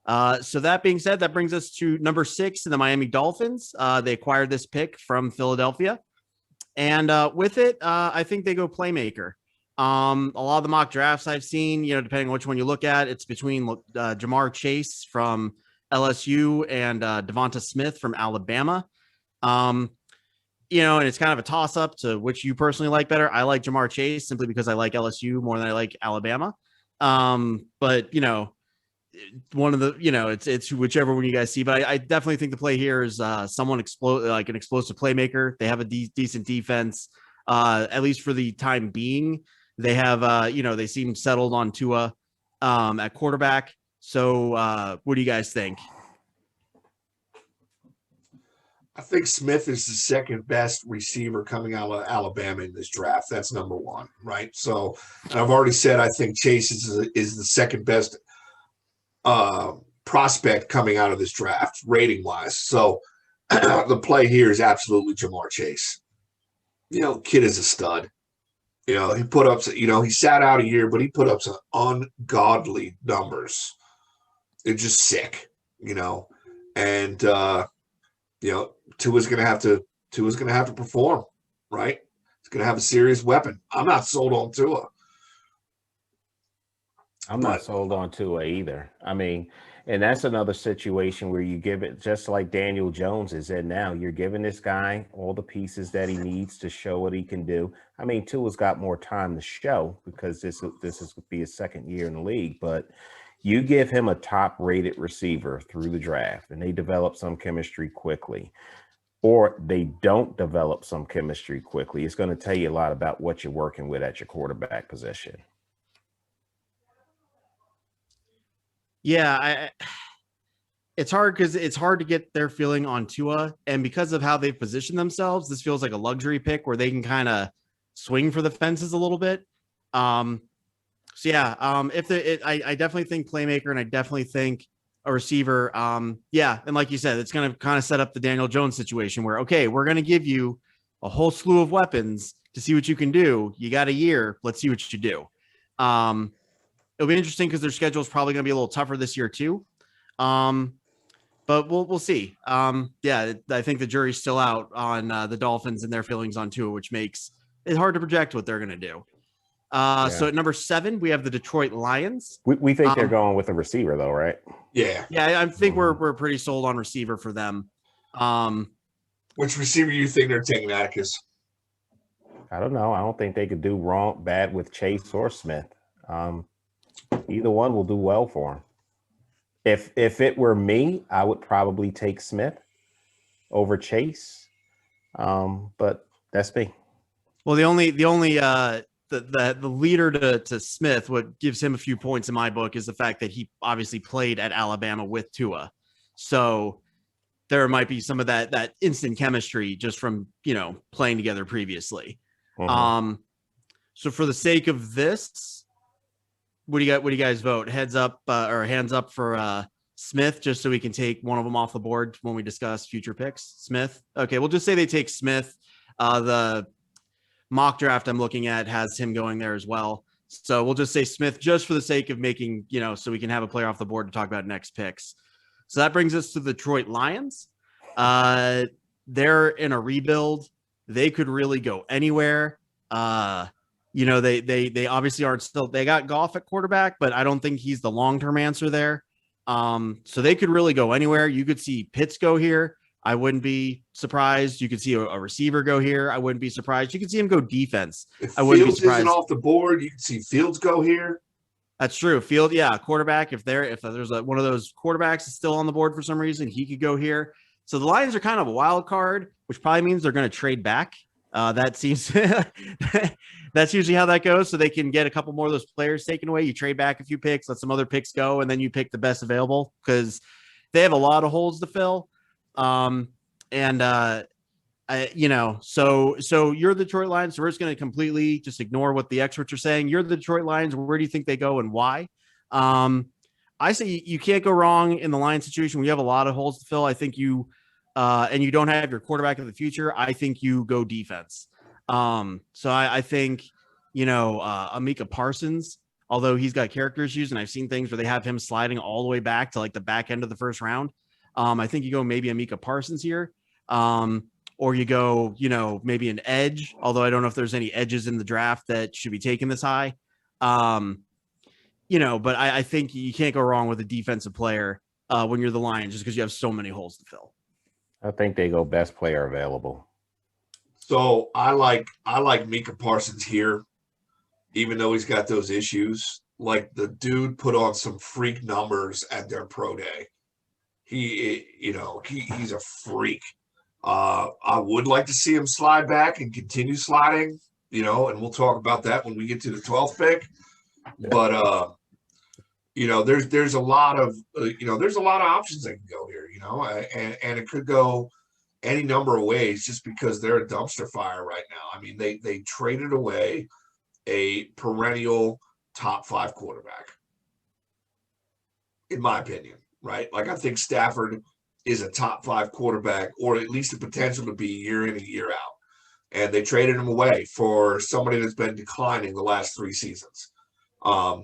S4: So that being said, that brings us to number 6 in the Miami Dolphins. They acquired this pick from Philadelphia. And with it, I think they go playmaker. A lot of the mock drafts I've seen, depending on which one you look at, it's between Jamar Chase from LSU and Devonta Smith from Alabama. And it's kind of a toss up to which you personally like better. I like Jamar Chase simply because I like LSU more than I like Alabama. But one of the, it's whichever one you guys see, but I definitely think the play here is someone like an explosive playmaker. They have a decent defense, at least for the time being. They have, they seem settled on Tua at quarterback. So what do you guys think?
S2: I think Smith is the second best receiver coming out of Alabama in this draft. That's number 1, right? So, and I've already said I think Chase is the second best prospect coming out of this draft, rating-wise. So the play here is absolutely Jamar Chase. Kid is a stud. He put up, he sat out a year, but he put up some ungodly numbers. It's just sick, and Tua's gonna have to perform, right? He's gonna have a serious weapon. I'm not sold on Tua.
S5: I'm not sold on Tua either. I mean, and that's another situation where you give it, just like Daniel Jones is in now, you're giving this guy all the pieces that he needs to show what he can do. I mean, Tua's got more time to show because this is be his second year in the league, but you give him a top-rated receiver through the draft and they develop some chemistry quickly, or they don't develop some chemistry quickly, it's going to tell you a lot about what you're working with at your quarterback position.
S4: Yeah, it's hard because it's hard to get their feeling on Tua, and because of how they've positioned themselves, this feels like a luxury pick where they can kind of swing for the fences a little bit. So yeah, I definitely think playmaker, and I definitely think a receiver. Yeah, and like you said, it's going to kind of set up the Daniel Jones situation where, okay, we're going to give you a whole slew of weapons to see what you can do. You got a year, let's see what you do. It'll be interesting because their schedule is probably going to be a little tougher this year too. But we'll see. Yeah, I think the jury's still out on the Dolphins and their feelings on Tua, which makes it hard to project what they're going to do. So at number 7, we have the Detroit Lions.
S5: We think they're going with a receiver though, right?
S2: Yeah.
S4: Yeah, I think we're pretty sold on receiver for them.
S2: Which receiver do you think they're taking, Atticus?
S5: I don't know. I don't think they could do bad with Chase or Smith. Either one will do well for him. If it were me, I would probably take Smith over Chase. But that's me.
S4: Well, the leader to Smith, what gives him a few points in my book, is the fact that he obviously played at Alabama with Tua. So there might be some of that instant chemistry just from, playing together previously. Mm-hmm. So for the sake of this, what do you guys vote? Heads up or hands up for Smith, just so we can take one of them off the board when we discuss future picks? Smith. Okay, we'll just say they take Smith. The mock draft I'm looking at has him going there as well. So we'll just say Smith just for the sake of making, so we can have a player off the board to talk about next picks. So that brings us to the Detroit Lions. They're in a rebuild. They could really go anywhere. They obviously aren't still, they got Goff at quarterback, but I don't think he's the long-term answer there. So they could really go anywhere. You could see Pitts go here. I wouldn't be surprised. You could see a receiver go here. I wouldn't be surprised. You could see him go defense.
S2: If
S4: I wouldn't be
S2: Fields
S4: surprised.
S2: isn't off the board, you can see Fields go here.
S4: That's true. Field, yeah, quarterback. If there's one of those quarterbacks that's still on the board for some reason, he could go here. So the Lions are kind of a wild card, which probably means they're going to trade back. That seems that's usually how that goes. So they can get a couple more of those players taken away. You trade back a few picks, let some other picks go, and then you pick the best available because they have a lot of holes to fill. So you're the Detroit Lions. So we're just going to completely just ignore what the experts are saying. You're the Detroit Lions. Where do you think they go and why? I say you can't go wrong in the Lions situation. We have a lot of holes to fill. I think you and you don't have your quarterback of the future. I think you go defense. So I think, Amika Parsons, although he's got character issues and I've seen things where they have him sliding all the way back to like the back end of the first round. I think you go maybe Amika Parsons here. Or you go, maybe an edge, although I don't know if there's any edges in the draft that should be taken this high. But I think you can't go wrong with a defensive player when you're the Lions just because you have so many holes to fill.
S5: I think they go best player available.
S2: So I like Micah Parsons here, even though he's got those issues. Like the dude put on some freak numbers at their pro day. He's a freak. I would like to see him slide back and continue sliding, and we'll talk about that when we get to the 12th pick. But there's a lot of options that can go here, and it could go any number of ways just because they're a dumpster fire right now. I mean, they traded away a perennial top 5 quarterback, in my opinion, right? Like I think Stafford is a top 5 quarterback, or at least the potential to be year in and year out. And they traded him away for somebody that's been declining the last 3 seasons.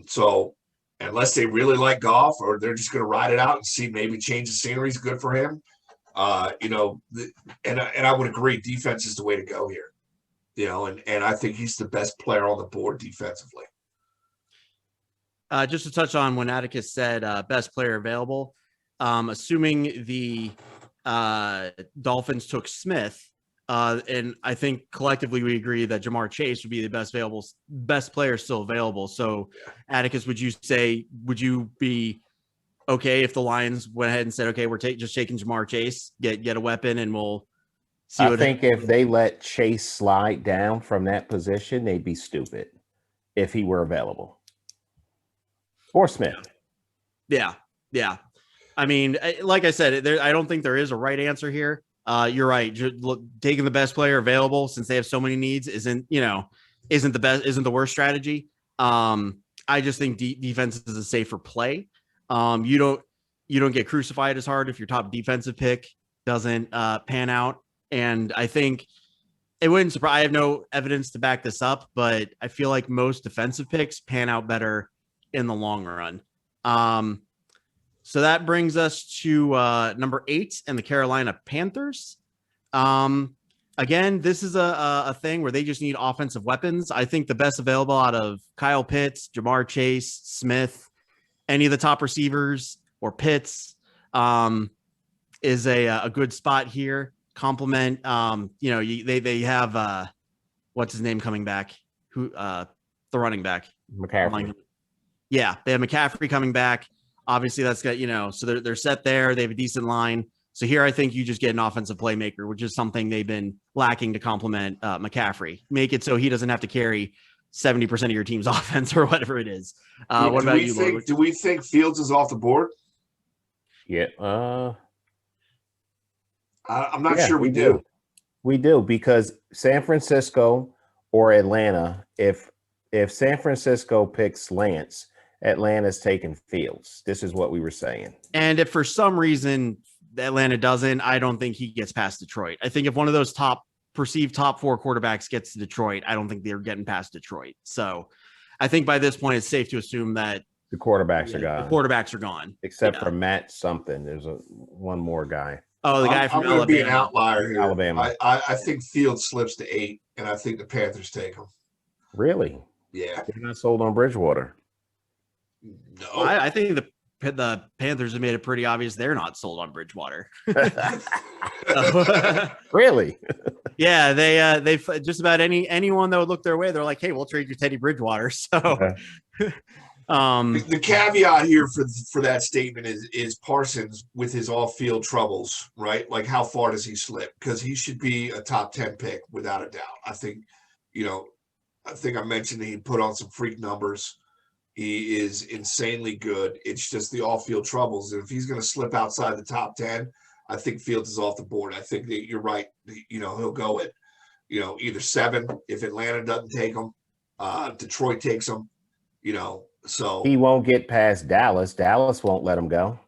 S2: So unless they really like Goff, or they're just going to ride it out and see maybe change the scenery is good for him, and I would agree, defense is the way to go here. And I think he's the best player on the board defensively.
S4: Just to touch on when Atticus said best player available, assuming the Dolphins took Smith, and I think collectively we agree that Jamar Chase would be the best player still available. So, Atticus, would you be okay if the Lions went ahead and said, okay, we're just taking Jamar Chase, get a weapon, and we'll see?
S5: I think if they let Chase slide down from that position, they'd be stupid if he were available. Or Smith.
S4: Yeah. I mean, like I said, I don't think there is a right answer here. You're right. Taking the best player available since they have so many needs isn't the worst strategy. I just think defense is a safer play. You don't get crucified as hard if your top defensive pick doesn't pan out. And I think it wouldn't surprise. I have no evidence to back this up, but I feel like most defensive picks pan out better in the long run. So that brings us to number 8 and the Carolina Panthers. Again, this is a thing where they just need offensive weapons. I think the best available out of Kyle Pitts, Jamar Chase, Smith, any of the top receivers or Pitts is a good spot here. Compliment, they have what's his name coming back? Who the running back?
S5: McCaffrey.
S4: Yeah, they have McCaffrey coming back. Obviously, that's got, so they're set there. They have a decent line. So here, I think you just get an offensive playmaker, which is something they've been lacking to complement McCaffrey. Make it so he doesn't have to carry 70% of your team's offense or whatever it is. What about you, Lloyd?
S2: Do we think Fields is off the board?
S5: Yeah.
S2: I'm not sure we do.
S5: We do, because San Francisco or Atlanta, if San Francisco picks Lance, Atlanta's taking Fields. This is what we were saying.
S4: And if for some reason Atlanta doesn't, I don't think he gets past Detroit. I think if one of those perceived top 4 quarterbacks gets to Detroit, I don't think they're getting past Detroit. So I think by this point, it's safe to assume that
S5: the quarterbacks are gone.
S4: The quarterbacks are gone.
S5: Except for Matt something. There's one more guy.
S4: Oh, the guy from
S2: Alabama. I'm going to be an outlier here.
S5: Alabama.
S2: I think Fields slips to 8, and I think the Panthers take him.
S5: Really?
S2: Yeah.
S5: They're not sold on Bridgewater.
S2: No.
S4: I think the Panthers have made it pretty obvious they're not sold on Bridgewater. So,
S5: Really?
S4: yeah, they just about anyone that would look their way, they're like, hey, we'll trade you Teddy Bridgewater. So,
S2: The caveat here for that statement is Parsons with his off-field troubles, right? Like, how far does he slip? Because he should be a top 10 pick without a doubt. I think I mentioned that he put on some freak numbers. He is insanely good. It's just the off-field troubles. And if he's going to slip outside the top 10, I think Fields is off the board. I think that you're right. He'll go at, either 7 if Atlanta doesn't take him, Detroit takes him, so
S5: He won't get past Dallas. Dallas won't let him go.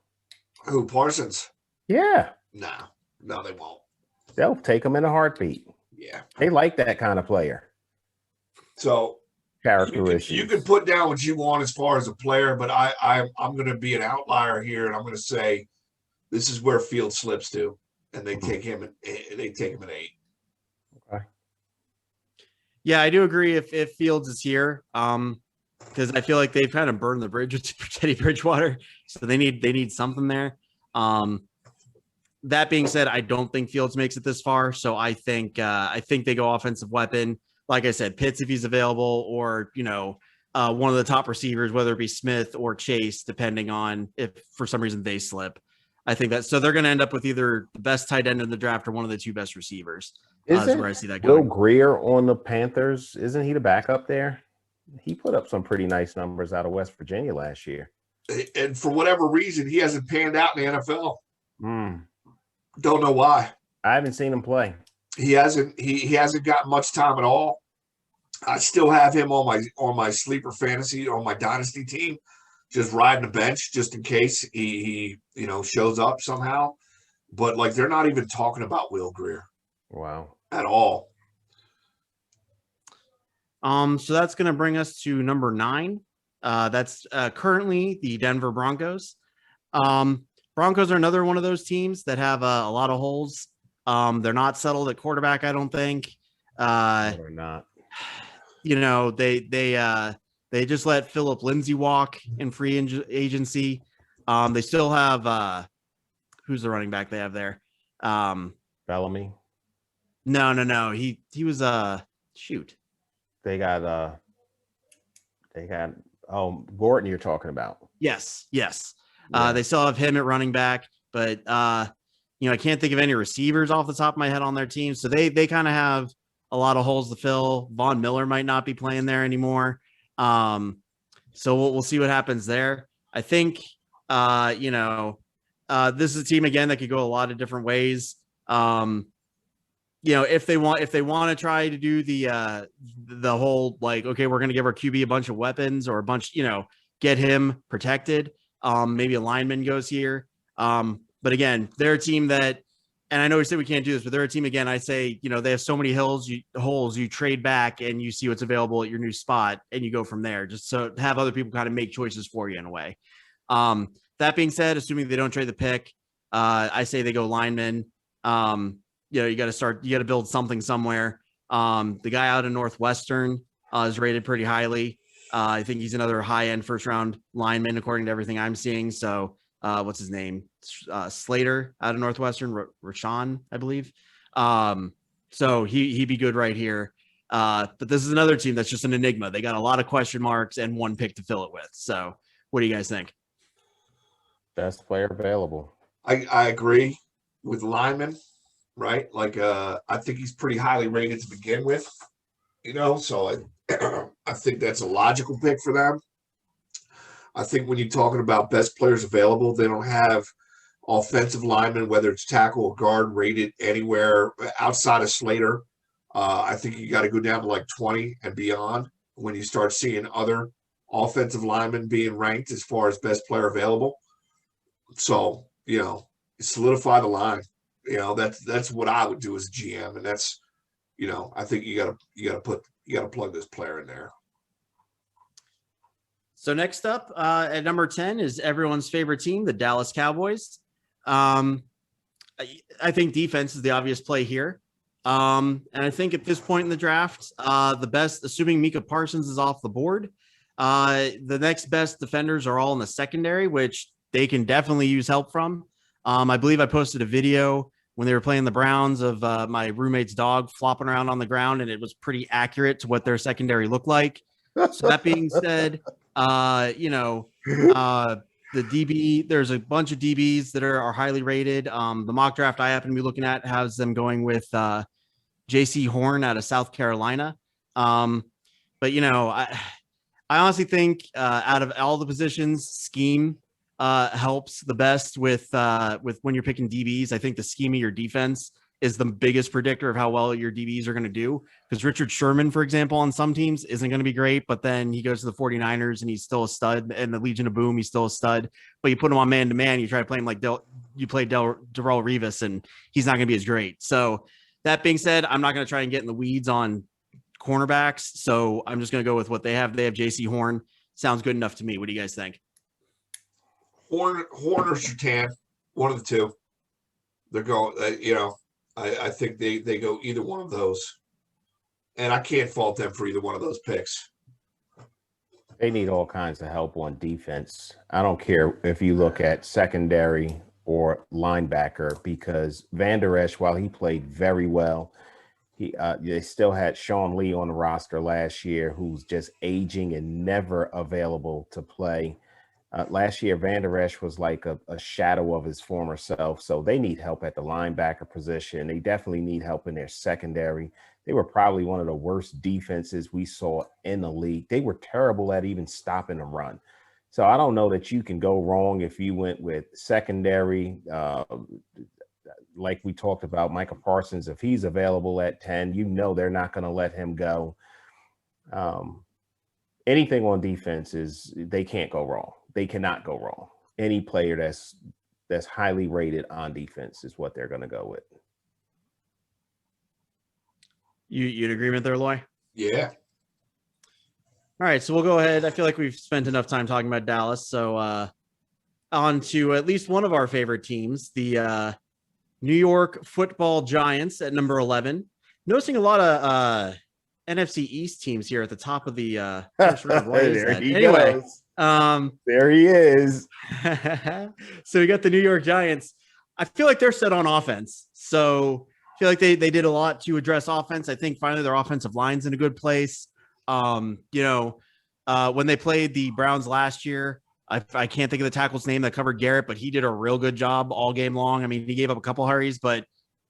S2: Who, Parsons?
S5: Yeah.
S2: No, they won't.
S5: They'll take him in a heartbeat.
S2: Yeah.
S5: They like that kind of player.
S2: So
S5: characteristics.
S2: you can put down what you want as far as a player, but I'm going to be an outlier here, and I'm going to say this is where Field slips to, and they take him at 8.
S5: Okay.
S4: Yeah, I do agree if Fields is here, because I feel like they've kind of burned the bridge with Teddy Bridgewater, so they need something there. That being said, I don't think Fields makes it this far, so I think they go offensive weapon. Like I said, Pitts if he's available, or one of the top receivers, whether it be Smith or Chase, depending on if for some reason they slip. I think that so they're going to end up with either the best tight end in the draft or one of the 2 best receivers. Is where I see that going.
S5: Will Greer on the Panthers? Isn't he the backup there? He put up some pretty nice numbers out of West Virginia last year.
S2: And for whatever reason, he hasn't panned out in the NFL. Don't know why.
S5: I haven't seen him play.
S2: He hasn't gotten much time at all. I still have him on my sleeper fantasy, on my dynasty team, just riding the bench just in case he shows up somehow. But like, they're not even talking about Will Greer.
S5: Wow.
S2: At all.
S4: So that's going to bring us to number 9. That's currently the Denver Broncos. Broncos are another one of those teams that have a lot of holes. They're not settled at quarterback, I don't think.
S5: They're not.
S4: They just let Philip Lindsay walk in free agency. They still have who's the running back they have there?
S5: Bellamy.
S4: No. He was shoot.
S5: They got Gordon you're talking about.
S4: Yes.
S5: Yeah.
S4: They still have him at running back, but I can't think of any receivers off the top of my head on their team. So they kind of have a lot of holes to fill. Von Miller might not be playing there anymore. So we'll see what happens there. I think this is a team again that could go a lot of different ways. If they want to try to do the whole like, okay, we're going to give our QB a bunch of weapons or a bunch, get him protected. Maybe a lineman goes here. But again, they're a team that, and I know we said we can't do this, but they're a team again. I say, they have so many holes. You trade back and you see what's available at your new spot, and you go from there. Just so have other people kind of make choices for you in a way. That being said, assuming they don't trade the pick, I say they go lineman. You got to build something somewhere. The guy out of Northwestern is rated pretty highly. I think he's another high-end first-round lineman, according to everything I'm seeing. So, what's his name? Slater out of Northwestern, Rashawn, I believe. So he'd be good right here. But this is another team that's just an enigma. They got a lot of question marks and one pick to fill it with. So, what do you guys think?
S5: Best player available.
S2: I agree with lineman, right? Like, I think he's pretty highly rated to begin with, so I think that's a logical pick for them. I think when you're talking about best players available, they don't have offensive linemen, whether it's tackle or guard, rated anywhere outside of Slater. I think you got to go down to like 20 and beyond when you start seeing other offensive linemen being ranked as far as best player available. So, solidify the line. That's what I would do as a GM, and that's, I think you gotta plug this player in there.
S4: So next up at number 10 is everyone's favorite team, the Dallas Cowboys. I think defense is the obvious play here. And I think at this point in the draft, the best, assuming Micah Parsons is off the board, the next best defenders are all in the secondary, which they can definitely use help from. I believe I posted a video when they were playing the Browns of my roommate's dog flopping around on the ground, and it was pretty accurate to what their secondary looked like. So that being said, the DB, there's a bunch of DBs that are highly rated. The mock draft I happen to be looking at has them going with J.C. Horn out of South Carolina. But I honestly think out of all the positions, scheme helps the best with when you're picking DBs. I think the scheme of your defense is the biggest predictor of how well your DBs are going to do. Because Richard Sherman, for example, on some teams isn't going to be great, but then he goes to the 49ers and he's still a stud, and the Legion of Boom, he's still a stud. But you put him on man-to-man, you try to play him like you play Darrelle Revis, and he's not going to be as great. So that being said, I'm not going to try and get in the weeds on cornerbacks. So I'm just going to go with what they have. They have J.C. Horn. Sounds good enough to me. What do you guys think?
S2: Horn or Surtain, one of the two. They're going, I think they go either one of those. And I can't fault them for either one of those picks.
S5: They need all kinds of help on defense. I don't care if you look at secondary or linebacker, because Van Der Esch, while he played very well, they still had Sean Lee on the roster last year, who's just aging and never available to play. Last year, Van Der Esch was like a shadow of his former self. So they need help at the linebacker position. They definitely need help in their secondary. They were probably one of the worst defenses we saw in the league. They were terrible at even stopping a run. So I don't know that you can go wrong if you went with secondary. Like we talked about, Micah Parsons, if he's available at 10, they're not going to let him go. Anything on defense they can't go wrong. They cannot go wrong. Any player that's highly rated on defense is what they're going to go with.
S4: You in agreement there, Loy?
S2: Yeah.
S4: All right, so we'll go ahead. I feel like we've spent enough time talking about Dallas. So on to at least one of our favorite teams, the New York Football Giants at number 11. Noticing a lot of NFC East teams here at the top of the first round.
S5: There he
S4: anyway,
S5: goes. There he is.
S4: So we got the New York Giants. I feel like they're set on offense. So I feel like they did a lot to address offense. I think finally their offensive line's in a good place. When they played the Browns last year, I can't think of the tackle's name that covered Garrett, but he did a real good job all game long. I mean, he gave up a couple hurries, but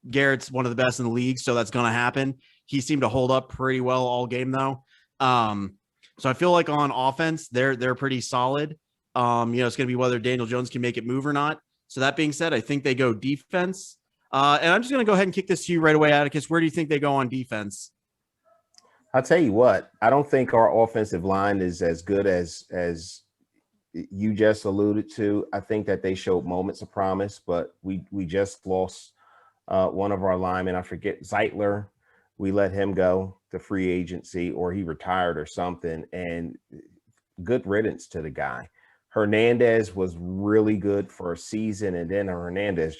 S4: Garrett's one of the best in the league, so that's going to happen. He seemed to hold up pretty well all game, though. So I feel like on offense, they're pretty solid. It's going to be whether Daniel Jones can make it move or not. So that being said, I think they go defense. And I'm just going to go ahead and kick this to you right away, Atticus. Where do you think they go on defense?
S5: I'll tell you what, I don't think our offensive line is as good as you just alluded to. I think that they showed moments of promise, but we just lost one of our linemen. I forget, Zeitler. We let him go to free agency, or he retired or something, and good riddance to the guy. Hernandez was really good for a season, and then Hernandez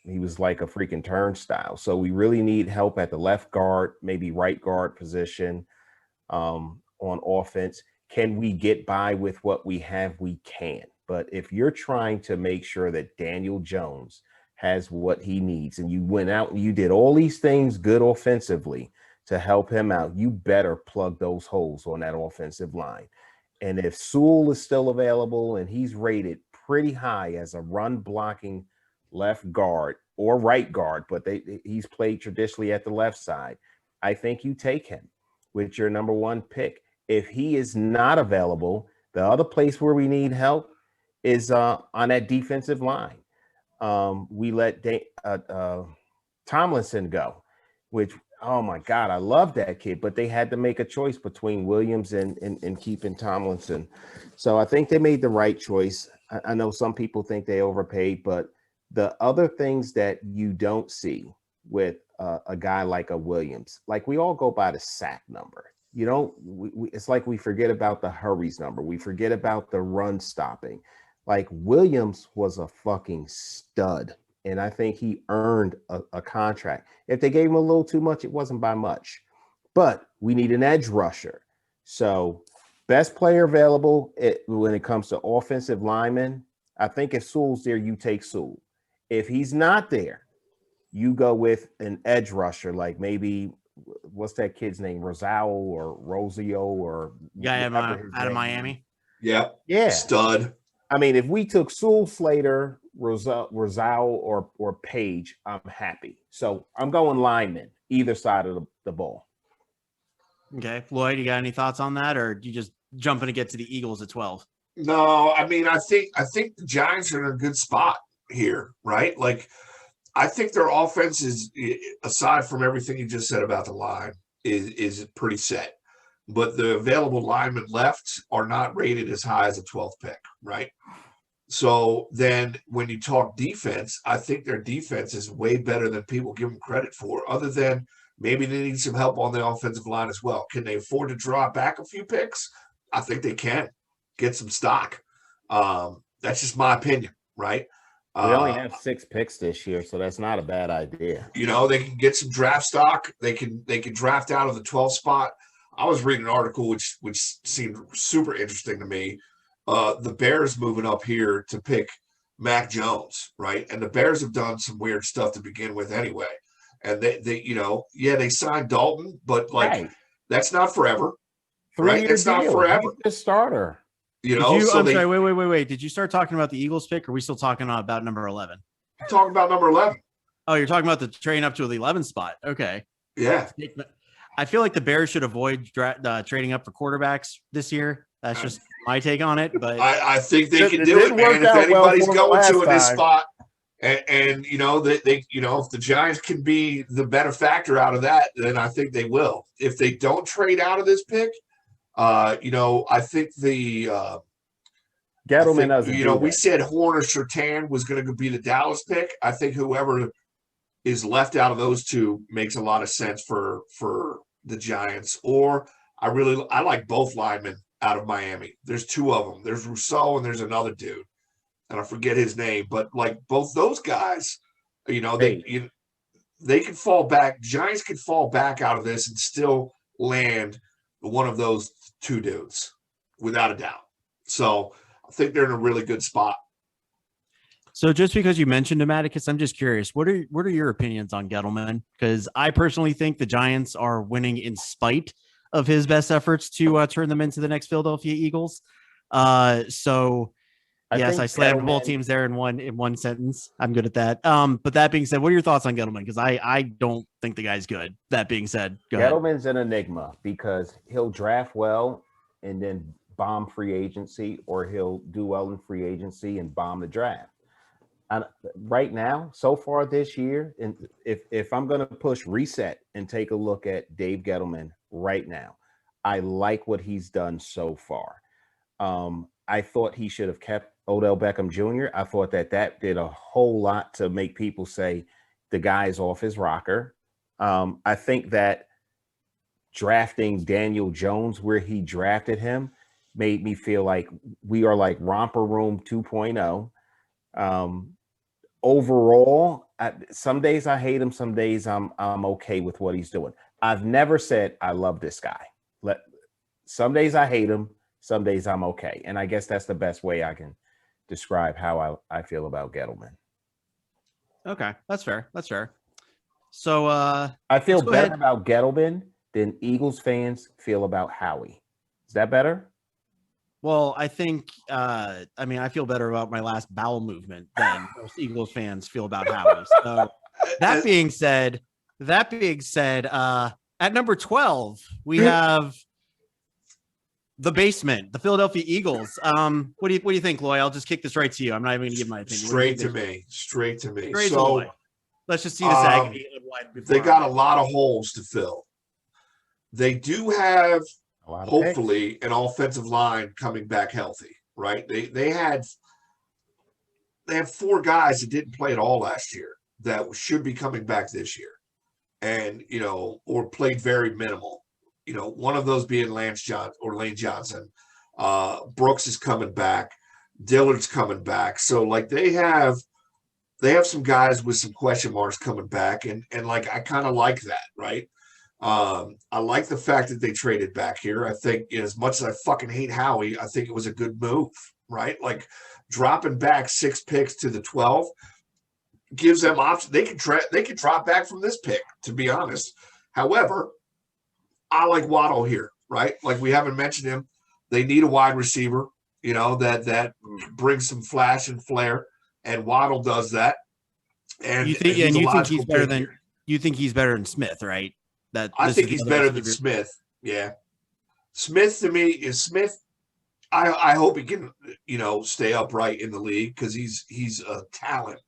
S5: he was like a freaking turnstile. So we really need help at the left guard, maybe right guard position on offense. Can we get by with what we have? We can. But if you're trying to make sure that Daniel Jones has what he needs, and you went out and you did all these things good offensively to help him out, you better plug those holes on that offensive line. And if Sewell is still available and he's rated pretty high as a run blocking left guard or right guard, but he's played traditionally at the left side, I think you take him with your number one pick. If he is not available, the other place where we need help is on that defensive line. We let Tomlinson go, which, oh my God, I love that kid, but they had to make a choice between Williams and keeping Tomlinson. So I think they made the right choice. I know some people think they overpaid, but the other things that you don't see with a guy like a Williams, like we all go by the sack number. It's like we forget about the hurries number. We forget about the run stopping. Like Williams was a fucking stud, and I think he earned a contract. If they gave him a little too much, it wasn't by much. But we need an edge rusher. So best player available when it comes to offensive linemen, I think if Sewell's there, you take Sewell. If he's not there, you go with an edge rusher, like maybe what's that kid's name, Rosao or Rosio or
S4: guy
S5: whatever his
S4: out of
S5: name
S4: Miami.
S5: is.
S2: Yeah.
S5: Yeah.
S2: Stud.
S5: I mean, if we took Sewell, Slater, Rosao, or Page, I'm happy. So I'm going lineman, either side of the ball.
S4: Okay, Floyd, you got any thoughts on that, or do you just jumping to get to the Eagles at 12?
S2: No, I mean, I think the Giants are in a good spot here, right? Like, I think their offense is, aside from everything you just said about the line, is pretty set. But the available linemen left are not rated as high as a 12th pick, right? So then when you talk defense, I think their defense is way better than people give them credit for, other than maybe they need some help on the offensive line as well. Can they afford to draw back a few picks? I think they can get some stock. That's just my opinion, right?
S5: We only have 6 picks this year, so that's not a bad idea.
S2: You know, they can get some draft stock. They can draft out of the 12th spot. I was reading an article which seemed super interesting to me. The Bears moving up here to pick Mac Jones, right? And the Bears have done some weird stuff to begin with anyway. And they you know, they signed Dalton, but like that's not forever.
S5: 3-year
S2: That's
S5: deal.
S2: not forever.
S5: He's the starter.
S2: You know,
S4: sorry, wait. Did you start talking about the Eagles pick, or are we still talking about number 11?
S2: Talking about number 11.
S4: Oh, you're talking about the train up to the 11th spot. Okay.
S2: Yeah.
S4: I feel like the Bears should avoid trading up for quarterbacks this year. That's just my take on it. But
S2: I think they can do it, man. If anybody's going to in this spot, and you know, they you know, if the Giants can be the benefactor out of that, then I think they will. If they don't trade out of this pick, you know, I think the
S5: Gettleman doesn't.
S2: You know, we said Horn or Surtain was going to be the Dallas pick. I think whoever is left out of those two makes a lot of sense for the Giants. Or I like both linemen out of Miami. There's 2 of them. There's Rousseau and there's another dude, and I forget his name. But like both those guys, you know, they can fall back. Giants can fall back out of this and still land one of those 2 dudes without a doubt. So I think they're in a really good spot.
S4: So just because you mentioned him, Atticus, I'm just curious, what are your opinions on Gettleman? Because I personally think the Giants are winning in spite of his best efforts to turn them into the next Philadelphia Eagles. So I slammed both teams there in one sentence. I'm good at that. But that being said, what are your thoughts on Gettleman? Because I don't think the guy's good. That being said,
S5: Gettleman's an enigma because he'll draft well and then bomb free agency, or he'll do well in free agency and bomb the draft. And right now, so far this year, and if I'm going to push reset and take a look at Dave Gettleman right now, I like what he's done so far. I thought he should have kept Odell Beckham Jr. I thought that did a whole lot to make people say the guy's off his rocker. I think that drafting Daniel Jones where he drafted him made me feel like we are like Romper Room 2.0. Overall, some days I hate him. Some days I'm okay with what he's doing. I've never said I love this guy. Some days I hate him. Some days I'm okay. And I guess that's the best way I can describe how I feel about Gettleman.
S4: Okay, that's fair. So
S5: I feel better about Gettleman than Eagles fans feel about Howie. Is that better?
S4: Well, I think, I feel better about my last bowel movement than most Eagles fans feel about Howie. So that being said, at number 12, we have the basement, the Philadelphia Eagles. What do you think, Loy? I'll just kick this right to you. I'm not even going to give my opinion.
S2: Straight to me.
S4: So let's just see this agony.
S2: They got a lot of holes to fill. They do have, hopefully, an offensive line coming back healthy, right? They had 4 guys that didn't play at all last year that should be coming back this year, and or played very minimal. One of those being Lane Johnson. Brooks is coming back. Dillard's coming back. So like they have some guys with some question marks coming back, and like I kind of like that, right? I like the fact that they traded back here. I think as much as I fucking hate Howie, I think it was a good move, right? Like dropping back 6 picks to the 12. gives them options. They can drop back from this pick, to be honest. However, I like Waddle here, right? Like we haven't mentioned him. They need a wide receiver, that brings some flash and flair, and Waddle does that. And
S4: you think he's better than
S2: here.
S4: You think he's better than Smith, right?
S2: I think he's better than Smith. Yeah. Smith to me is Smith. I hope he can, stay upright in the league because he's a talent.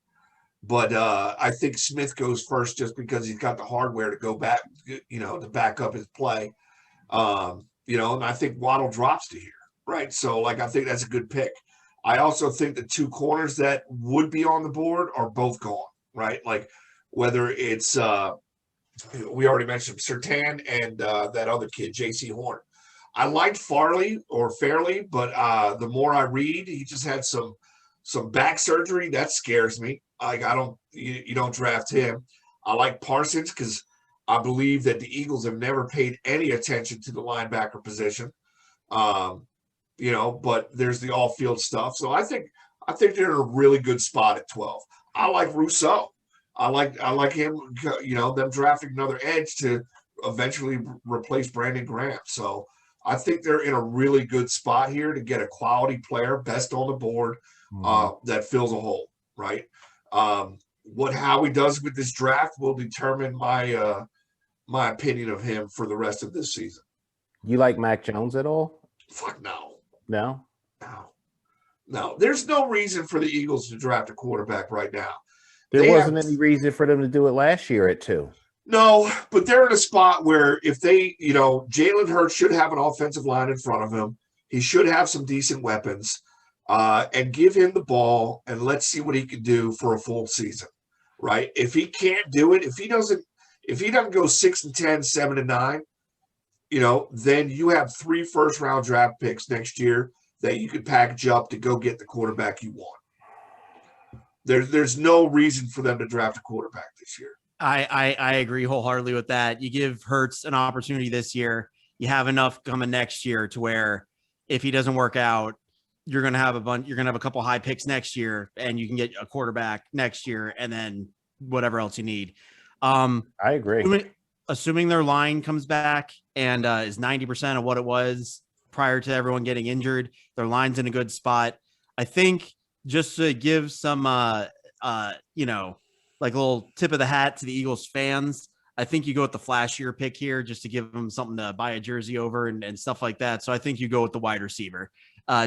S2: But I think Smith goes first just because he's got the hardware to go back, to back up his play. And I think Waddle drops to here, right? So, I think that's a good pick. I also think the two corners that would be on the board are both gone, right? Like whether it's we already mentioned Surtain and that other kid, J.C. Horn. I liked Fairley, but the more I read, he just had some back surgery. That scares me. You don't draft him. I like Parsons because I believe that the Eagles have never paid any attention to the linebacker position. But there's the all-field stuff. So I think they're in a really good spot at 12. I like Rousseau. I like him, them drafting another edge to eventually replace Brandon Graham. So I think they're in a really good spot here to get a quality player, best on the board, that fills a hole, right? How he does with this draft will determine my opinion of him for the rest of this season.
S5: You like Mac Jones at all?
S2: Fuck no.
S5: No?
S2: No. There's no reason for the Eagles to draft a quarterback right now.
S5: There wasn't any reason for them to do it last year at 2.
S2: No, but they're in a spot where if they, Jalen Hurts should have an offensive line in front of him. He should have some decent weapons, and give him the ball and let's see what he can do for a full season, right? If he can't do it, if he doesn't go 6-10, 7-9, then you have 3 first-round draft picks next year that you could package up to go get the quarterback you want. There's no reason for them to draft a quarterback this year.
S4: I agree wholeheartely with that. You give Hurts an opportunity this year. You have enough coming next year to where if he doesn't work out, you're going to have a couple high picks next year and you can get a quarterback next year and then whatever else you need.
S5: I agree.
S4: Assuming their line comes back and is 90% of what it was prior to everyone getting injured, their line's in a good spot. I think just to give some, like a little tip of the hat to the Eagles fans, I think you go with the flashier pick here just to give them something to buy a jersey over and stuff like that. So I think you go with the wide receiver.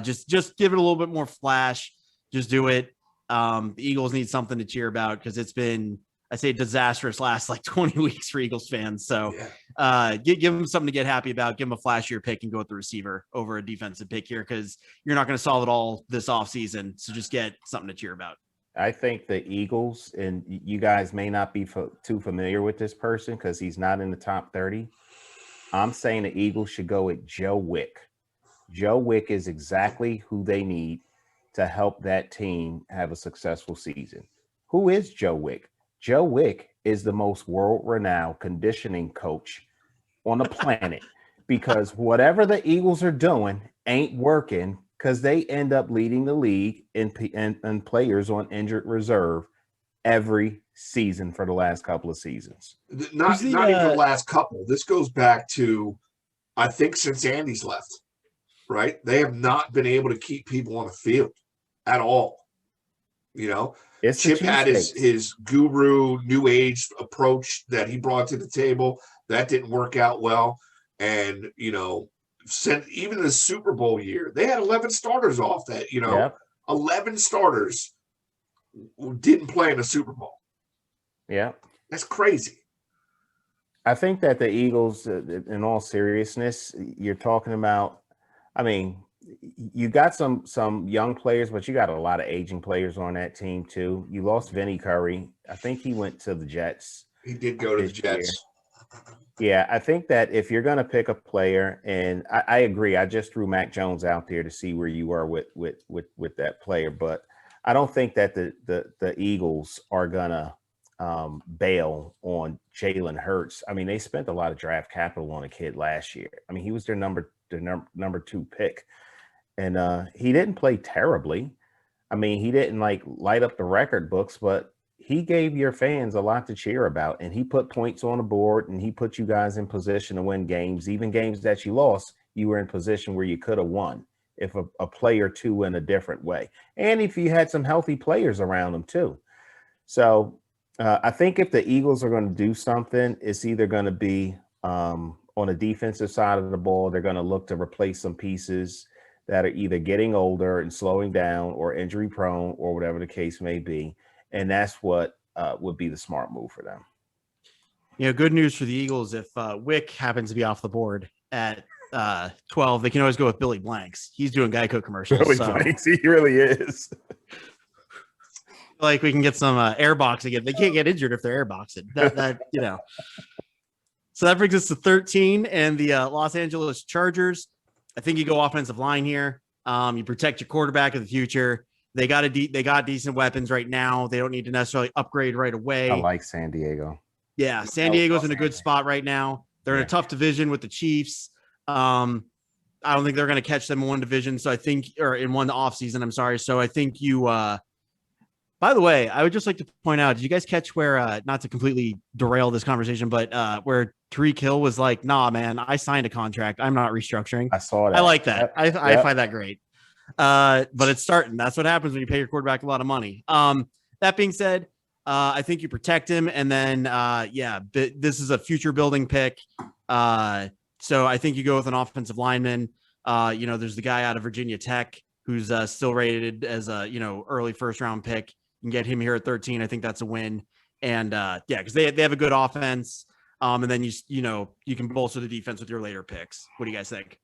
S4: Just give it a little bit more flash. Just do it. The Eagles need something to cheer about because it's been, I say, disastrous last 20 weeks for Eagles fans. So give them something to get happy about. Give them a flashier pick and go with the receiver over a defensive pick here because you're not going to solve it all this offseason. So just get something to cheer about.
S5: I think the Eagles, and you guys may not be too familiar with this person because he's not in the top 30. I'm saying the Eagles should go with Joe Wick. Joe Wick is exactly who they need to help that team have a successful season. Who is Joe Wick? Joe Wick is the most world-renowned conditioning coach on the planet because whatever the Eagles are doing ain't working because they end up leading the league in players on injured reserve every season for the last couple of seasons.
S2: Not even the last couple. This goes back to, I think, since Andy's left, right? They have not been able to keep people on the field at all. Chip had his guru, new age approach that he brought to the table. That didn't work out well. And, even the Super Bowl year, they had 11 starters off that, 11 starters didn't play in the Super Bowl.
S5: Yeah.
S2: That's crazy.
S5: I think that the Eagles, in all seriousness, you're talking about, you got some young players, but you got a lot of aging players on that team too. You lost Vinny Curry. I think he went to the Jets.
S2: He did go to the Jets.
S5: Yeah, I think that if you're going to pick a player, and I agree, I just threw Mac Jones out there to see where you are with that player, but I don't think that the Eagles are going to bail on Jalen Hurts. They spent a lot of draft capital on a kid last year. He was their number 2 pick, and he didn't play terribly. He didn't light up the record books, but he gave your fans a lot to cheer about, and he put points on the board, and he put you guys in position to win games. Even games that you lost, you were in position where you could have won if a play or two went a different way, and if you had some healthy players around them too. So I think if the Eagles are going to do something, it's either going to be on the defensive side of the ball. They're going to look to replace some pieces that are either getting older and slowing down or injury prone or whatever the case may be. And that's what would be the smart move for them.
S4: Good news for the Eagles. If Wick happens to be off the board at 12, they can always go with Billy Blanks. He's doing Geico commercials.
S5: Billy Blanks, he really is.
S4: Like we can get some air boxing. They can't get injured if they're air boxing. So that brings us to 13 and the Los Angeles Chargers. I think you go offensive line here. You protect your quarterback of the future. They got decent weapons right now. They don't need to necessarily upgrade right away.
S5: I like San Diego.
S4: Yeah, San Diego's in a good spot right now. They're in a tough division with the Chiefs. I don't think they're going to catch them in one division. So I think, or in one off season. I'm sorry. So I think you. By the way, I would just like to point out: did you guys catch where? Not to completely derail this conversation, but where Tyreek Hill was like, "Nah, man, I signed a contract. I'm not restructuring."
S5: I saw that.
S4: I like that. I find that great. But it's starting. That's what happens when you pay your quarterback a lot of money. That being said, I think you protect him, and then this is a future building pick. So I think you go with an offensive lineman. There's the guy out of Virginia Tech who's still rated as a early first round pick. You can get him here at 13. I think that's a win. And because they have a good offense. And then you can bolster the defense with your later picks. What do you guys think?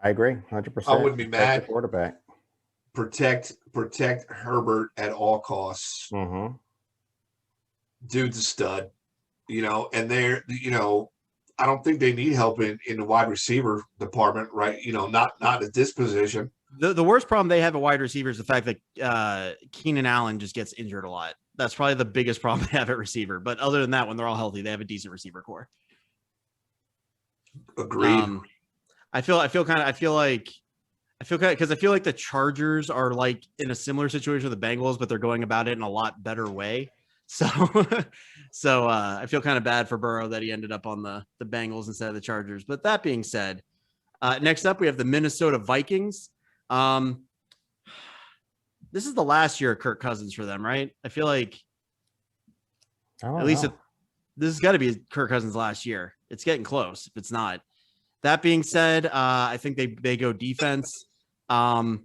S5: I agree, 100%.
S2: I wouldn't be mad.
S5: Quarterback.
S2: Protect Herbert at all costs.
S5: Mm-hmm.
S2: Dude's a stud, and they're, I don't think they need help in the wide receiver department, right? Not at this position.
S4: The worst problem they have at wide receiver is the fact that Keenan Allen just gets injured a lot. That's probably the biggest problem they have at receiver. But other than that, when they're all healthy, they have a decent receiver core.
S2: Agreed.
S4: I feel like the Chargers are like in a similar situation with the Bengals, but they're going about it in a lot better way. So I feel kind of bad for Burrow that he ended up on the Bengals instead of the Chargers. But that being said, next up we have the Minnesota Vikings. This is the last year of Kirk Cousins for them, right? I feel like this has got to be Kirk Cousins' last year. It's getting close if it's not. That being said, I think they go defense. I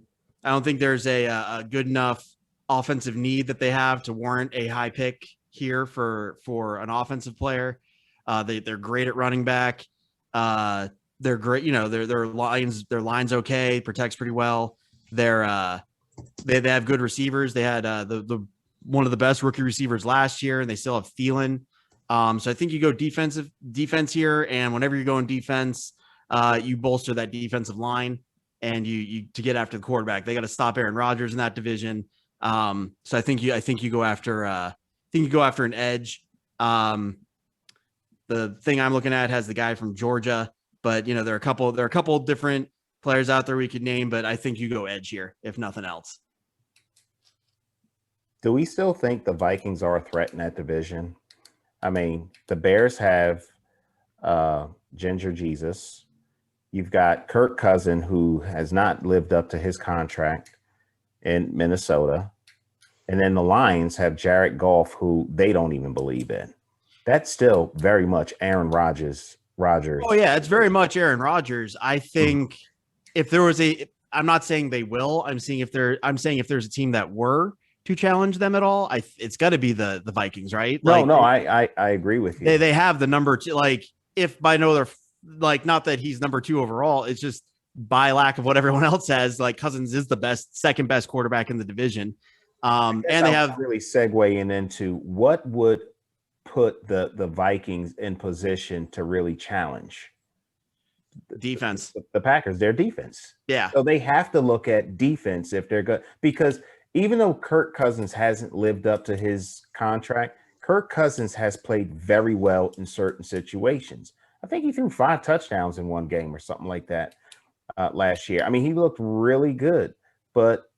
S4: don't think there's a good enough offensive need that they have to warrant a high pick here for an offensive player. They're great at running back. They're great. Their line's okay. Protects pretty well. They have good receivers. They had the one of the best rookie receivers last year, and they still have Thielen. So I think you go defense here, and whenever you're going defense, you bolster that defensive line, and you to get after the quarterback. They got to stop Aaron Rodgers in that division. So I think you go after an edge. The thing I'm looking at has the guy from Georgia, but there are a couple different players out there we could name, but I think you go edge here if nothing else.
S5: Do we still think the Vikings are a threat in that division? I mean, the Bears have Ginger Jesus. You've got Kirk Cousins, who has not lived up to his contract in Minnesota. And then the Lions have Jared Goff, who they don't even believe in. That's still very much Aaron Rodgers.
S4: Oh, yeah, it's very much Aaron Rodgers. I think if there was I'm not saying they will. I'm saying if there's a team that were to challenge them at all, it's got to be the Vikings, right?
S5: I agree with you.
S4: They have the number two. Like, if by no other, like, not that he's number two overall, it's just by lack of what everyone else has. Like, Cousins is the second best quarterback in the division. And they have
S5: really segueing into what would put the Vikings in position to really challenge
S4: defense.
S5: The Packers, their defense.
S4: Yeah.
S5: So they have to look at defense if they're good, because even though Kirk Cousins hasn't lived up to his contract, Kirk Cousins has played very well in certain situations. I think he threw 5 touchdowns in one game or something like that last year. I mean, he looked really good, but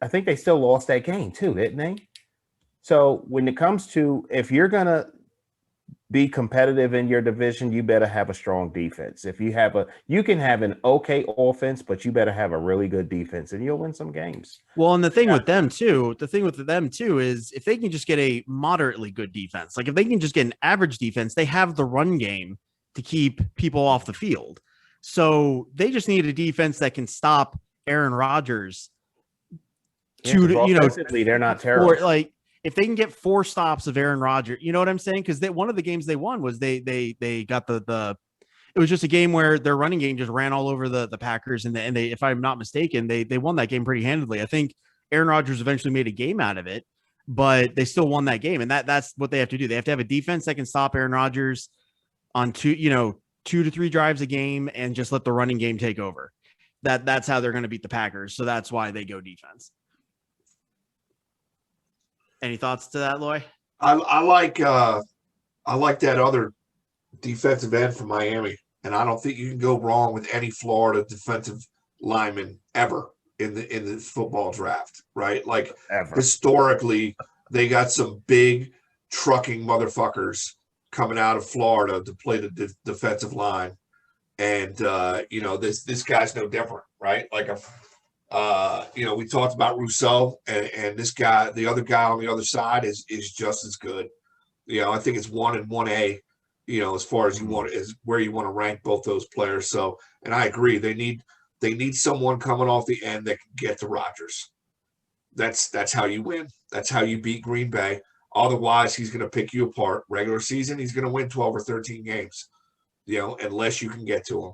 S5: I think they still lost that game too, didn't they? So when it comes to, if you're going to be competitive in your division, you better have a strong defense. If you have you can have an okay offense, but you better have a really good defense and you'll win some games.
S4: Well, and the thing with them too is if they can just get a moderately good defense, like if they can just get an average defense, they have the run game to keep people off the field. So they just need a defense that can stop Aaron Rodgers.
S5: Offensively, they're not terrible.
S4: Or like if they can get 4 stops of Aaron Rodgers, you know what I'm saying? Because one of the games they won was they got the it was just a game where their running game just ran all over the Packers, and they, if I'm not mistaken, they won that game pretty handedly. I think Aaron Rodgers eventually made a game out of it, but they still won that game, and that's what they have to do. They have to have a defense that can stop Aaron Rodgers on 2 to 3 drives a game, and just let the running game take over. That's how they're going to beat the Packers. So that's why they go defense. Any thoughts to that, Loy?
S2: I like that other defensive end from Miami, and I don't think you can go wrong with any Florida defensive lineman ever in the football draft, right? Like
S5: ever.
S2: Historically, they got some big trucking motherfuckers coming out of Florida to play the defensive line, and this guy's no different, right? Like we talked about Rousseau, and this guy, the other guy on the other side is just as good. I think it's 1 and 1A, as far as where you want to rank both those players. So, and I agree, they need someone coming off the end that can get to Rodgers. That's how you win. That's how you beat Green Bay. Otherwise, he's going to pick you apart. Regular season, he's going to win 12 or 13 games, unless you can get to him.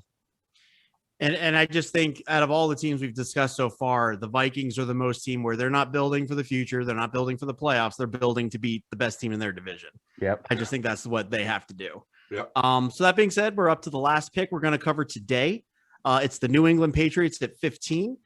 S4: And I just think out of all the teams we've discussed so far, the Vikings are the most team where they're not building for the future. They're not building for the playoffs. They're building to beat the best team in their division.
S5: Yep.
S4: I just think that's what they have to do.
S2: Yep.
S4: So that being said, we're up to the last pick we're going to cover today. It's the New England Patriots at 15.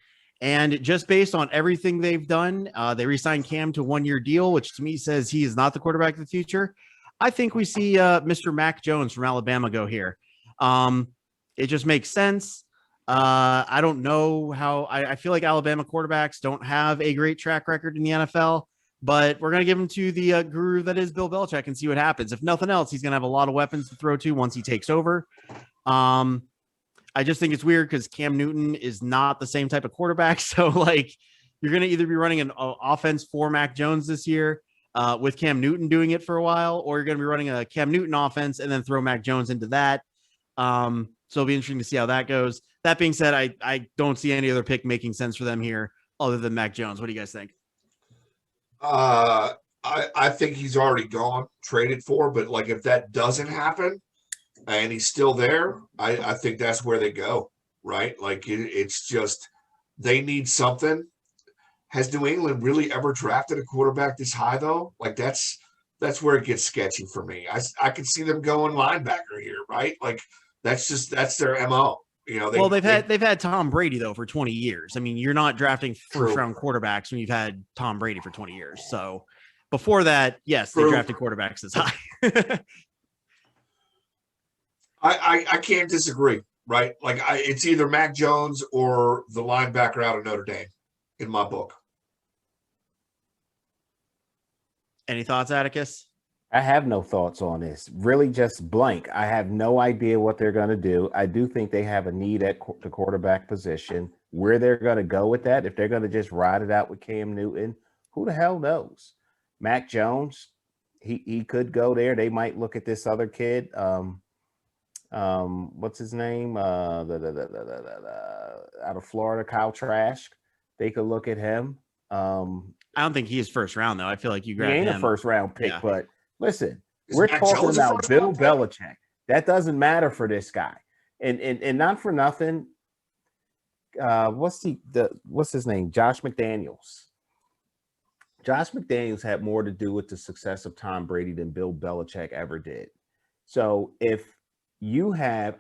S4: And just based on everything they've done, they re-signed Cam to a 1-year deal, which to me says he is not the quarterback of the future. I think we see Mr. Mac Jones from Alabama go here. It just makes sense. I don't know how I feel like Alabama quarterbacks don't have a great track record in the NFL, but we're going to give him to the guru that is Bill Belichick and see what happens. If nothing else, he's going to have a lot of weapons to throw to once he takes over. I just think it's weird because Cam Newton is not the same type of quarterback. So like you're going to either be running an offense for Mac Jones this year with Cam Newton doing it for a while, or you're going to be running a Cam Newton offense and then throw Mac Jones into that. So it'll be interesting to see how that goes. That being said, I don't see any other pick making sense for them here other than Mac Jones. What do you guys think?
S2: I think he's already gone, traded for, but like if that doesn't happen and he's still there, I think that's where they go, right? Like it's just they need something. Has New England really ever drafted a quarterback this high though? Like that's where it gets sketchy for me. I could see them going linebacker here, right? Like that's their MO.
S4: They've had Tom Brady though for 20 years. I mean, you're not drafting first round quarterbacks when you've had Tom Brady for 20 years. So before that, yes, they drafted quarterbacks this high.
S2: I can't disagree, right? Like it's either Mac Jones or the linebacker out of Notre Dame in my book.
S4: Any thoughts, Atticus?
S5: I have no thoughts on this. Really just blank. I have no idea what they're going to do. I do think they have a need at the quarterback position. Where they're going to go with that, if they're going to just ride it out with Cam Newton, who the hell knows? Mac Jones, he could go there. They might look at this other kid. What's his name? Out of Florida, Kyle Trask. They could look at him.
S4: I don't think he's first round, though. I feel like you grabbed him.
S5: He ain't a first round pick, but listen, we're talking about Bill Belichick. That doesn't matter for this guy. And not for nothing. What's his name? Josh McDaniels. Josh McDaniels had more to do with the success of Tom Brady than Bill Belichick ever did. So if you have,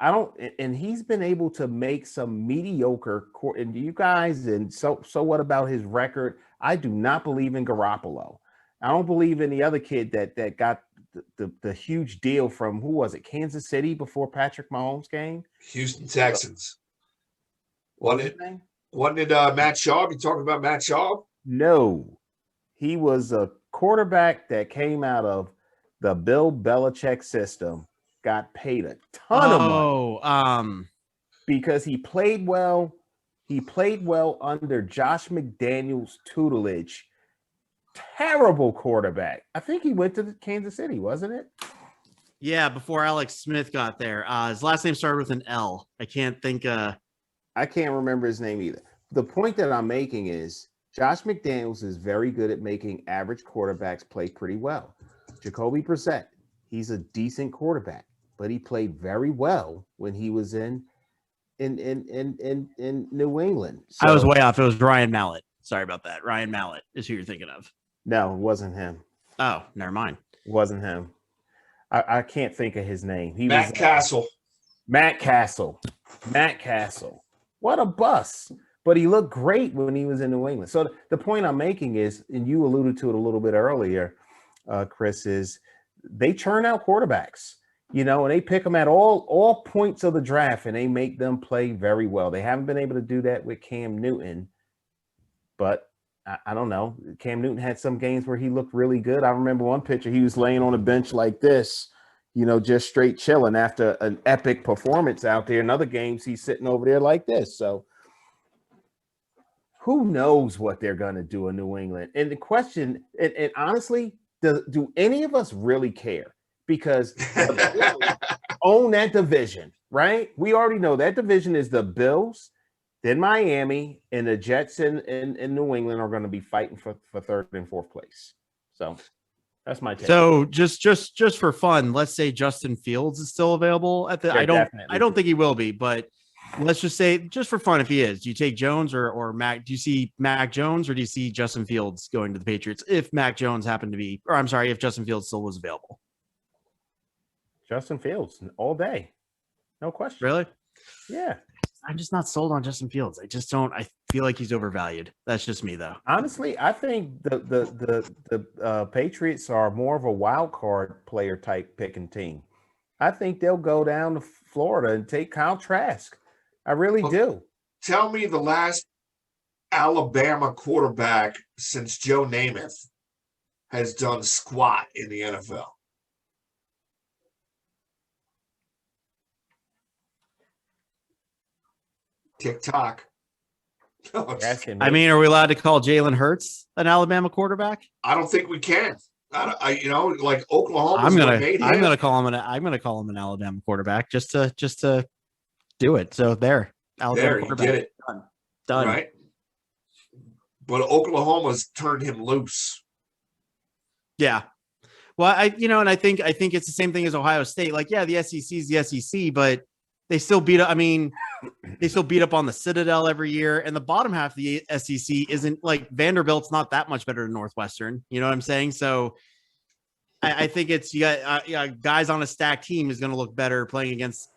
S5: and he's been able to make some mediocre, and you guys, and so what about his record? I do not believe in Garoppolo. I don't believe in the other kid that got the huge deal from, who was it, Kansas City before Patrick Mahomes came?
S2: Houston Texans. Wasn't it Matt Schaub? You talking about Matt Schaub?
S5: No. He was a quarterback that came out of the Bill Belichick system, got paid a ton of money because he played well. He played well under Josh McDaniels' tutelage. Terrible quarterback. I think he went to Kansas City, wasn't it?
S4: Yeah, before Alex Smith got there. His last name started with an L. I can't think.
S5: I can't remember his name either. The point that I'm making is Josh McDaniels is very good at making average quarterbacks play pretty well. Jacoby Brissett, he's a decent quarterback, but he played very well when he was in New England.
S4: So, I was way off. It was Ryan Mallett. Sorry about that. Ryan Mallett is who you're thinking of.
S5: No, it wasn't him.
S4: Oh, never mind.
S5: It wasn't him. I can't think of his name.
S2: Matt Castle.
S5: Matt Castle. Matt Castle. What a bust. But he looked great when he was in New England. So the point I'm making is, and you alluded to it a little bit earlier, Chris, is they churn out quarterbacks, and they pick them at all points of the draft, and they make them play very well. They haven't been able to do that with Cam Newton, but I don't know. Cam Newton had some games where he looked really good. I remember one picture, he was laying on a bench like this, just straight chilling after an epic performance out there. In other games, he's sitting over there like this. So who knows what they're going to do in New England? And the question, and honestly, do any of us really care? Because the Bills own that division, right? We already know that division is the Bills, then Miami, and the Jets in New England are going to be fighting for third and fourth place. So that's my take.
S4: So just for fun, let's say Justin Fields is still available at the.
S5: Yeah,
S4: I don't think he will be, but let's just say, just for fun, if he is, do you take Jones or Mac? Do you see Mac Jones or do you see Justin Fields going to the Patriots if Mac Jones happened to be, or I'm sorry, if Justin Fields still was available?
S5: Justin Fields all day, no question.
S4: Really?
S5: Yeah.
S4: I'm just not sold on Justin Fields. I just don't. I feel like he's overvalued. That's just me, though.
S5: Honestly, I think the Patriots are more of a wild card player type picking team. I think they'll go down to Florida and take Kyle Trask. I really do.
S2: Tell me the last Alabama quarterback since Joe Namath has done squat in the NFL. TikTok.
S4: I mean, are we allowed to call Jalen Hurts an Alabama quarterback?
S2: I don't think we can. Like Oklahoma.
S4: I'm gonna call him an Alabama quarterback just to do it. So there, Alabama quarterback.
S2: You get it
S4: done.
S2: Right. But Oklahoma's turned him loose.
S4: Yeah. Well, and I think it's the same thing as Ohio State. Like, yeah, the SEC is the SEC, but they still beat up. I mean, they still beat up on the Citadel every year, and the bottom half of the SEC isn't like Vanderbilt's not that much better than Northwestern. You know what I'm saying? So I think it's you got guys on a stacked team is going to look better playing against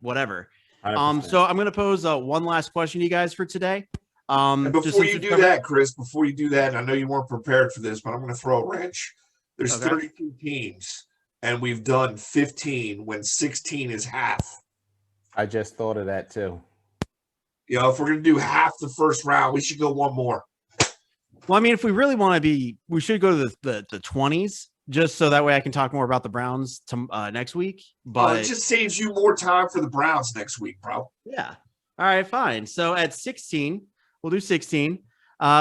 S4: whatever. 100%. So I'm going to pose one last question to you guys for today.
S2: And before you do that, Chris, and I know you weren't prepared for this, but I'm going to throw a wrench. There's 32 teams, and we've done 15 when 16 is half.
S5: I just thought of that too.
S2: If we're going to do half the first round, we should go one more.
S4: Well, I mean, if we really want to be, we should go to the 20s, just so that way I can talk more about the Browns next week. But
S2: it just saves you more time for the Browns next week, bro.
S4: Yeah. All right, fine. So at 16, we'll do 16.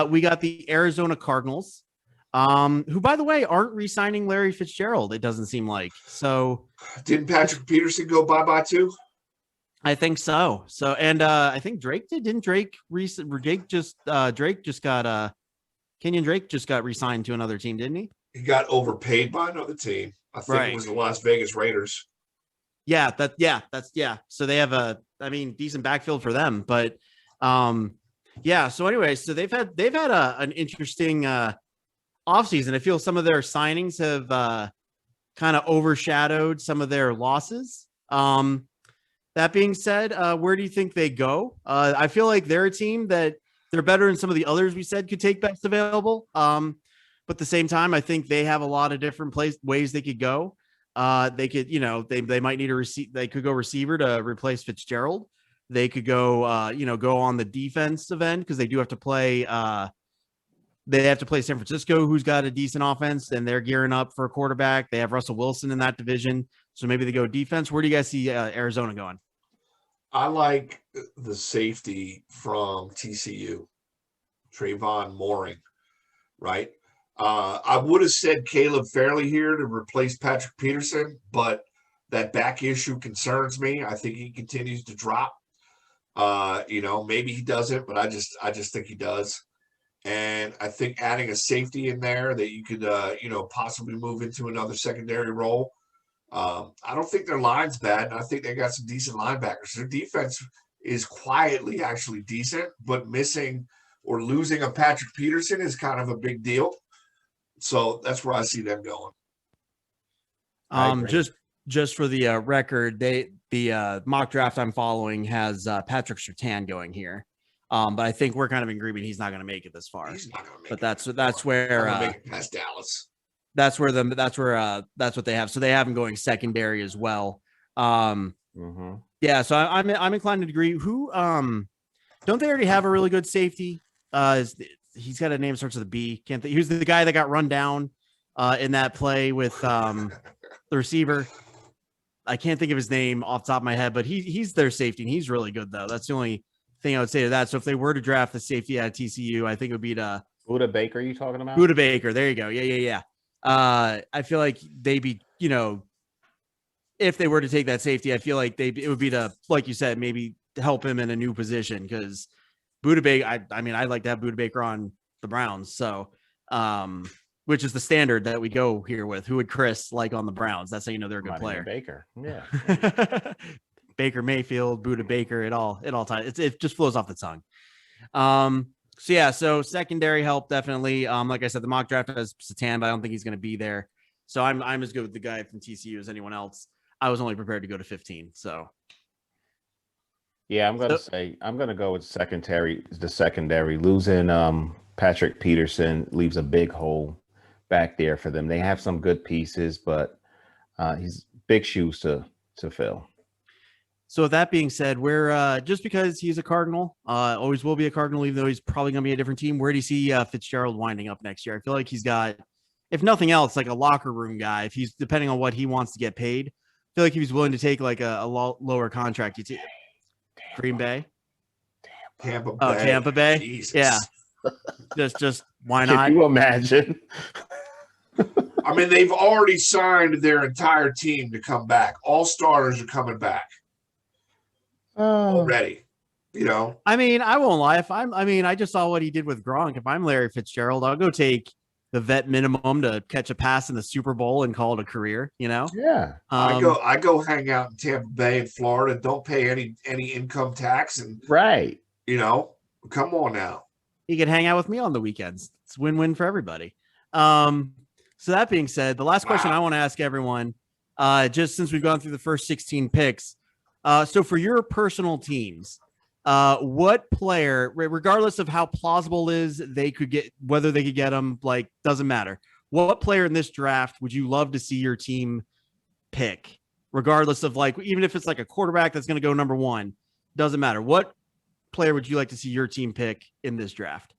S4: We got the Arizona Cardinals, who, by the way, aren't re-signing Larry Fitzgerald, it doesn't seem like. So
S2: didn't Patrick Peterson go bye-bye too?
S4: I think so. So, and I think Drake did. Didn't Drake Kenyon Drake just got re-signed to another team, didn't he?
S2: He got overpaid by another team. I think it was the Las Vegas Raiders.
S4: Yeah. So they have decent backfield for them, but so anyway, so they've had an interesting offseason. I feel some of their signings have kind of overshadowed some of their losses. That being said, where do you think they go? I feel like they're a team that they're better than some of the others we said could take best available. But at the same time, I think they have a lot of different ways they could go. They could, they might need a receiver. They could go receiver to replace Fitzgerald. They could go, go on the defensive end because they do have to play They have to play San Francisco, who's got a decent offense, and they're gearing up for a quarterback. They have Russell Wilson in that division, so maybe they go defense. Where do you guys see Arizona going?
S2: I like the safety from TCU, Trayvon Mooring, right? I would have said Caleb Fairley here to replace Patrick Peterson, but that back issue concerns me. I think he continues to drop. Maybe he doesn't, but I just think he does. And I think adding a safety in there that you could, possibly move into another secondary role. I don't think their line's bad, and I think they got some decent linebackers. Their defense is quietly actually decent, but missing or losing a Patrick Peterson is kind of a big deal. So that's where I see them going.
S4: Just for the record, the mock draft I'm following has Patrick Surtain going here. But I think we're kind of in agreement he's not going to make it this far.
S2: He's not going to make
S4: but
S2: it.
S4: That's where
S2: make it past Dallas.
S4: That's what they have. So they have him going secondary as well. Yeah. So I'm inclined to agree. Who don't they already have a really good safety? He's got a name starts with a B. Can't think. Who's the guy that got run down in that play with the receiver? I can't think of his name off the top of my head, but he's their safety, and he's really good though. That's the only thing I would say to that. So if they were to draft the safety at TCU, I think it would be to
S5: Buda Baker. You talking about
S4: Buda Baker? There you go. Yeah. I feel like they'd be, if they were to take that safety, I feel like it would be to, like you said, maybe to help him in a new position because Buda Baker. I mean, I'd like to have Buda Baker on the Browns. So, which is the standard that we go here with. Who would Chris like on the Browns? That's how you know they're a good player.
S5: Baker. Yeah.
S4: Baker Mayfield, Buda Baker, it all ties. It just flows off the tongue. So secondary help definitely. Like I said, the mock draft has Surtain, but I don't think he's going to be there. So I'm as good with the guy from TCU as anyone else. I was only prepared to go to 15. So
S5: yeah, I'm going to go with the secondary. Losing Patrick Peterson leaves a big hole back there for them. They have some good pieces, but he's big shoes to fill.
S4: So with that being said, we're just because he's a Cardinal, always will be a Cardinal, even though he's probably going to be a different team. Where do you see Fitzgerald winding up next year? I feel like he's got, if nothing else, like a locker room guy. If he's depending on what he wants to get paid, I feel like if he's willing to take like a lower contract, Green Bay,
S2: Tampa Bay.
S4: Oh, Tampa Bay.
S2: Jesus.
S4: Yeah. just why not?
S5: Can you imagine?
S2: I mean, they've already signed their entire team to come back. All starters are coming back. Already,
S4: I mean, I won't lie. I just saw what he did with Gronk. If I'm Larry Fitzgerald, I'll go take the vet minimum to catch a pass in the Super Bowl and call it a career.
S5: Yeah.
S2: I go hang out in Tampa Bay in Florida. Don't pay any income tax, and
S5: right.
S2: Come on now.
S4: He could hang out with me on the weekends. It's win-win for everybody. So that being said, the last question I want to ask everyone, just since we've gone through the first 16 picks. So for your personal teams, what player, regardless of how plausible it is they could get, whether they could get them, doesn't matter. What player in this draft would you love to see your team pick? Regardless of even if it's like a quarterback that's going to go number one, doesn't matter. What player would you like to see your team pick in this draft?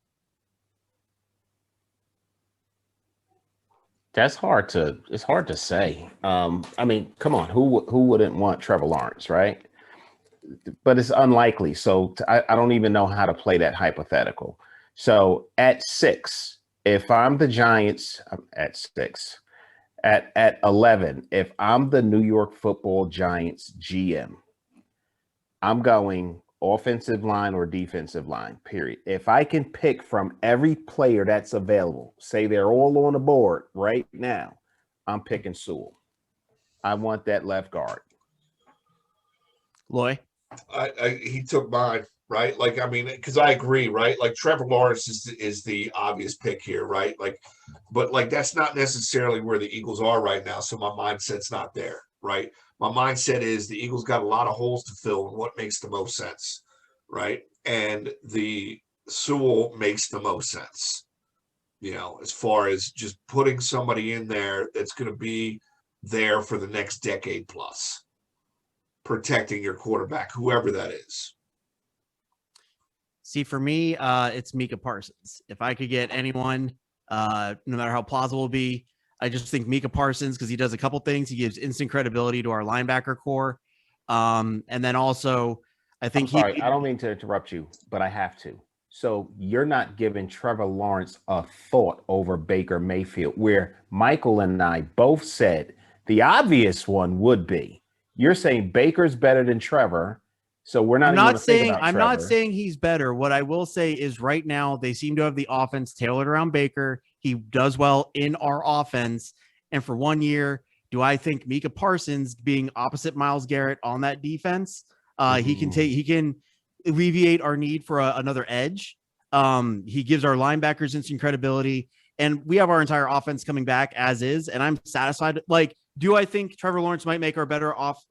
S5: It's hard to say. I mean, come on, who wouldn't want Trevor Lawrence, right? But it's unlikely. So I don't even know how to play that hypothetical. So at 6, if I'm the Giants, I'm at 6. At 11, if I'm the New York Football Giants GM, I'm going offensive line or defensive line, period. If I can pick from every player that's available, say they're all on the board right now, I'm picking Sewell. I want that left guard.
S4: Loy?
S2: He took mine, right? Because I agree, right? Trevor Lawrence is the obvious pick here, right? But that's not necessarily where the Eagles are right now. So my mindset's not there, right? My mindset is the Eagles got a lot of holes to fill, and what makes the most sense, right? And the Sewell makes the most sense, as far as just putting somebody in there that's going to be there for the next decade plus, protecting your quarterback, whoever that is.
S4: See, for me, it's Micah Parsons. If I could get anyone, no matter how plausible it be, I just think Micah Parsons, because he does a couple things. He gives instant credibility to our linebacker core. And then also, I think
S5: I don't mean to interrupt you, but I have to. So you're not giving Trevor Lawrence a thought over Baker Mayfield, where Michael and I both said the obvious one would be. You're saying Baker's better than Trevor. So we're not.
S4: I'm not saying he's better. What I will say is right now they seem to have the offense tailored around Baker. He does well in our offense. And for 1 year, do I think Micah Parsons being opposite Myles Garrett on that defense, he can alleviate our need for another edge. He gives our linebackers instant credibility, and we have our entire offense coming back as is. And I'm satisfied. Like, do I think Trevor Lawrence might make our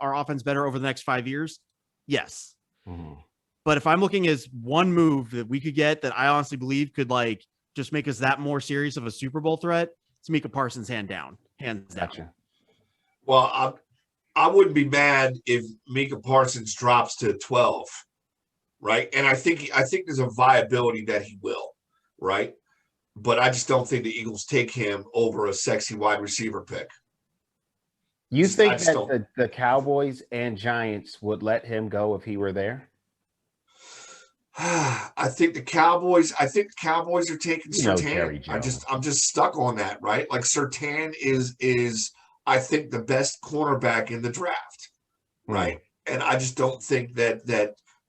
S4: offense better over the next 5 years? Yes. But if I'm looking as one move that we could get that I honestly believe could like just make us that more serious of a Super Bowl threat, it's Micah Parsons hands down.
S2: Well, I wouldn't be mad if Micah Parsons drops to 12, right? And I think there's a viability that he will, right? But I just don't think the Eagles take him over a sexy wide receiver pick.
S5: You think that the Cowboys and Giants would let him go if he were there?
S2: I think the Cowboys are taking Surtain. I'm just stuck on that, right? Like Surtain is I think the best cornerback in the draft, right? And I just don't think that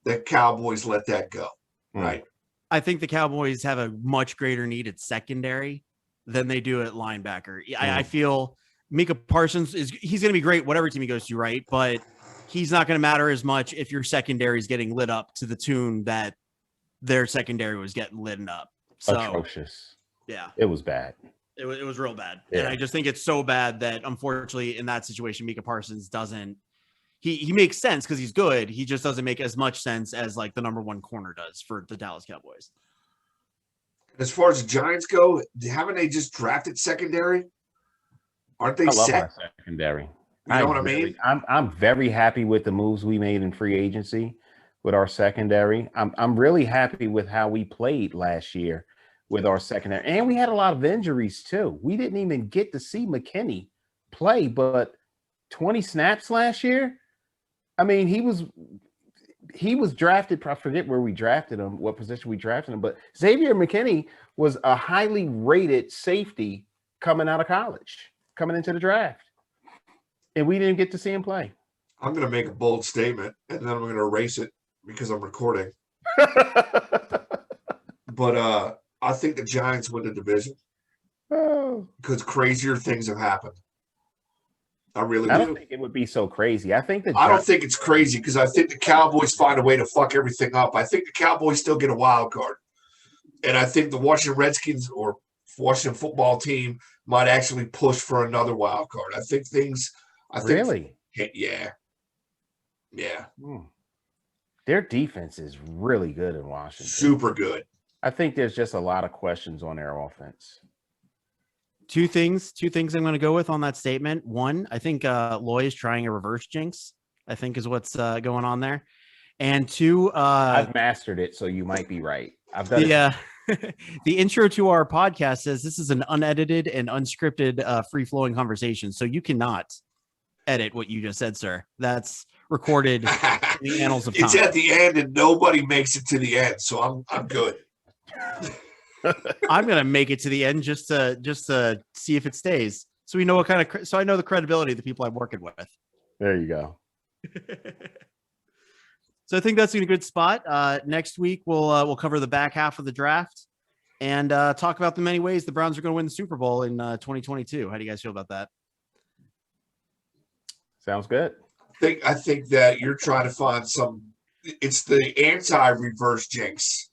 S2: the Cowboys let that go, right?
S4: I think the Cowboys have a much greater need at secondary than they do at linebacker. I feel Micah Parsons he's going to be great whatever team he goes to, right? But he's not going to matter as much if your secondary is getting lit up to the tune that their secondary was getting lit up. So,
S5: atrocious.
S4: Yeah,
S5: it was bad.
S4: It was real bad,
S5: yeah.
S4: And I just think it's so bad that unfortunately in that situation, Micah Parsons doesn't. He makes sense because he's good. He just doesn't make as much sense as like the number one corner does for the Dallas Cowboys.
S2: As far as the Giants go, haven't they just drafted secondary? Aren't they set?
S5: I love our secondary.
S2: You know what I mean?
S5: I'm very happy with the moves we made in free agency with our secondary. I'm really happy with how we played last year with our secondary. And we had a lot of injuries too. We didn't even get to see McKinney play, but 20 snaps last year. I mean, he was drafted. I forget where we drafted him, what position we drafted him, but Xavier McKinney was a highly rated safety coming out of college, coming into the draft. And we didn't get to see him play.
S2: I'm going to make a bold statement, and then I'm going to erase it because I'm recording. But I think the Giants win the division because crazier things have happened. I really do.
S5: I don't think it would be so crazy. I
S2: don't think it's crazy because I think the Cowboys find a way to fuck everything up. I think the Cowboys still get a wild card. And I think the Washington Redskins or Washington football team might actually push for another wild card.
S5: Really?
S2: Yeah.
S5: Their defense is really good in Washington.
S2: Super good.
S5: I think there's just a lot of questions on their offense.
S4: Two things I'm going to go with on that statement. One, I think Loy is trying a reverse jinx, I think is what's going on there. And two,
S5: I've mastered it, so you might be right. I've done
S4: it. The intro to our podcast says this is an unedited and unscripted free-flowing conversation. So you cannot edit what you just said, sir. That's recorded in the annals of time.
S2: It's at the end and nobody makes it to the end. So I'm good.
S4: I'm gonna make it to the end just to see if it stays, so we know what kind of. So I know the credibility of the people I'm working with.
S5: There you go.
S4: So I think that's a good spot. Next week we'll cover the back half of the draft and talk about the many ways the Browns are going to win the Super Bowl in 2022. How do you guys feel about that?
S5: Sounds good.
S2: I think that you're trying to find some. It's the anti-reverse jinx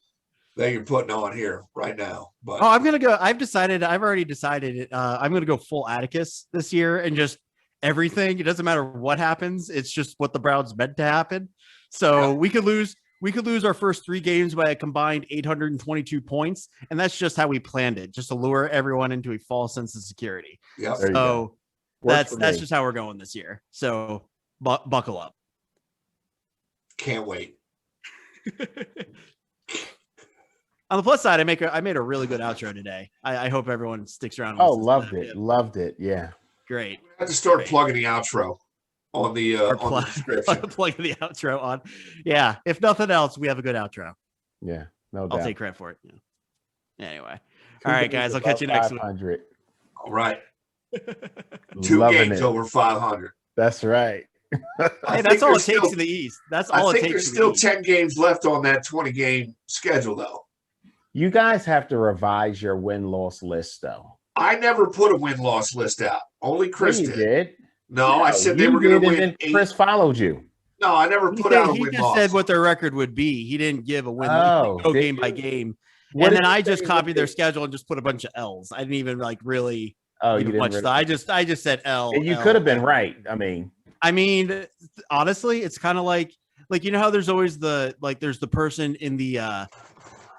S2: that you're putting on here right now. But
S4: I've already decided I'm gonna go full Atticus this year and just everything. It doesn't matter what happens, it's just what the Browns meant to happen. So we could lose our first 3 games by a combined 822 points, and that's just how we planned it, just to lure everyone into a false sense of security.
S2: Yeah.
S4: So that's just how we're going this year. So buckle up.
S2: Can't wait.
S4: On the plus side, I made a really good outro today. I hope everyone sticks around. And
S5: Oh,
S4: listens to that.
S5: loved it. Yeah.
S4: Great.
S2: I have to start plugging the outro on the description.
S4: Plugging the outro on. Yeah. If nothing else, we have a good outro.
S5: Yeah. No doubt.
S4: I'll take credit for it. Yeah. Anyway. All right, guys. I'll catch you next week.
S2: All right. 2 games over 500.
S5: That's right.
S4: Hey, that's all it takes in the East. That's all it takes. I think
S2: there's still 10 games left on that 20-game schedule, though.
S5: You guys have to revise your win-loss list, though.
S2: I never put a win-loss list out. Only Chris did. No, I said they were going to win 8.
S5: Chris followed you.
S2: No, I never put out a win-loss.
S4: He just said what their record would be. He didn't give a win. Go game by game. And then I just copied their schedule and just put a bunch of L's. I didn't even really
S5: you didn't
S4: much. I just said L.
S5: And you could have been right.
S4: I mean, honestly, it's kind of like you know how there's always there's the person in the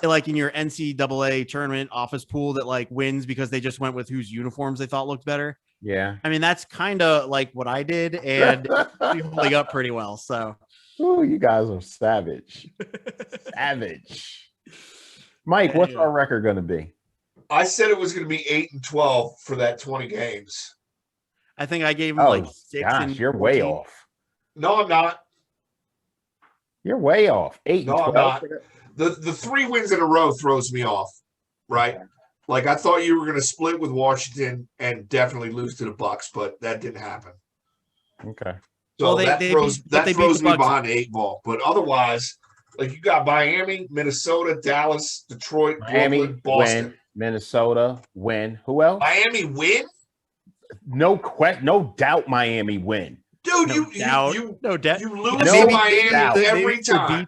S4: in your NCAA tournament office pool that wins because they just went with whose uniforms they thought looked better.
S5: Yeah.
S4: I mean, that's kind of like what I did, and it's holding up pretty well. So,
S5: oh, you guys are savage. Savage. Mike, what's our record going to be?
S2: I said it was going to be 8-12 for that 20 games.
S4: I think I gave him 6.
S5: Gosh, you're way off.
S2: No, I'm not.
S5: You're way off. 8
S2: no,
S5: and 12.
S2: I'm not. The 3 wins in a row throws me off, right? Okay. I thought you were going to split with Washington and definitely lose to the Bucks, but that didn't happen.
S5: Okay.
S2: So that throws me behind the 8 ball. But otherwise, you got Miami, Minnesota, Dallas, Detroit,
S5: Miami,
S2: Brooklyn, Boston.
S5: Win. Minnesota, win. Who else?
S2: Miami win?
S5: No doubt Miami win.
S2: Dude,
S4: no
S2: you
S4: doubt.
S2: You lose
S5: no
S2: Miami
S5: doubt.
S2: every time.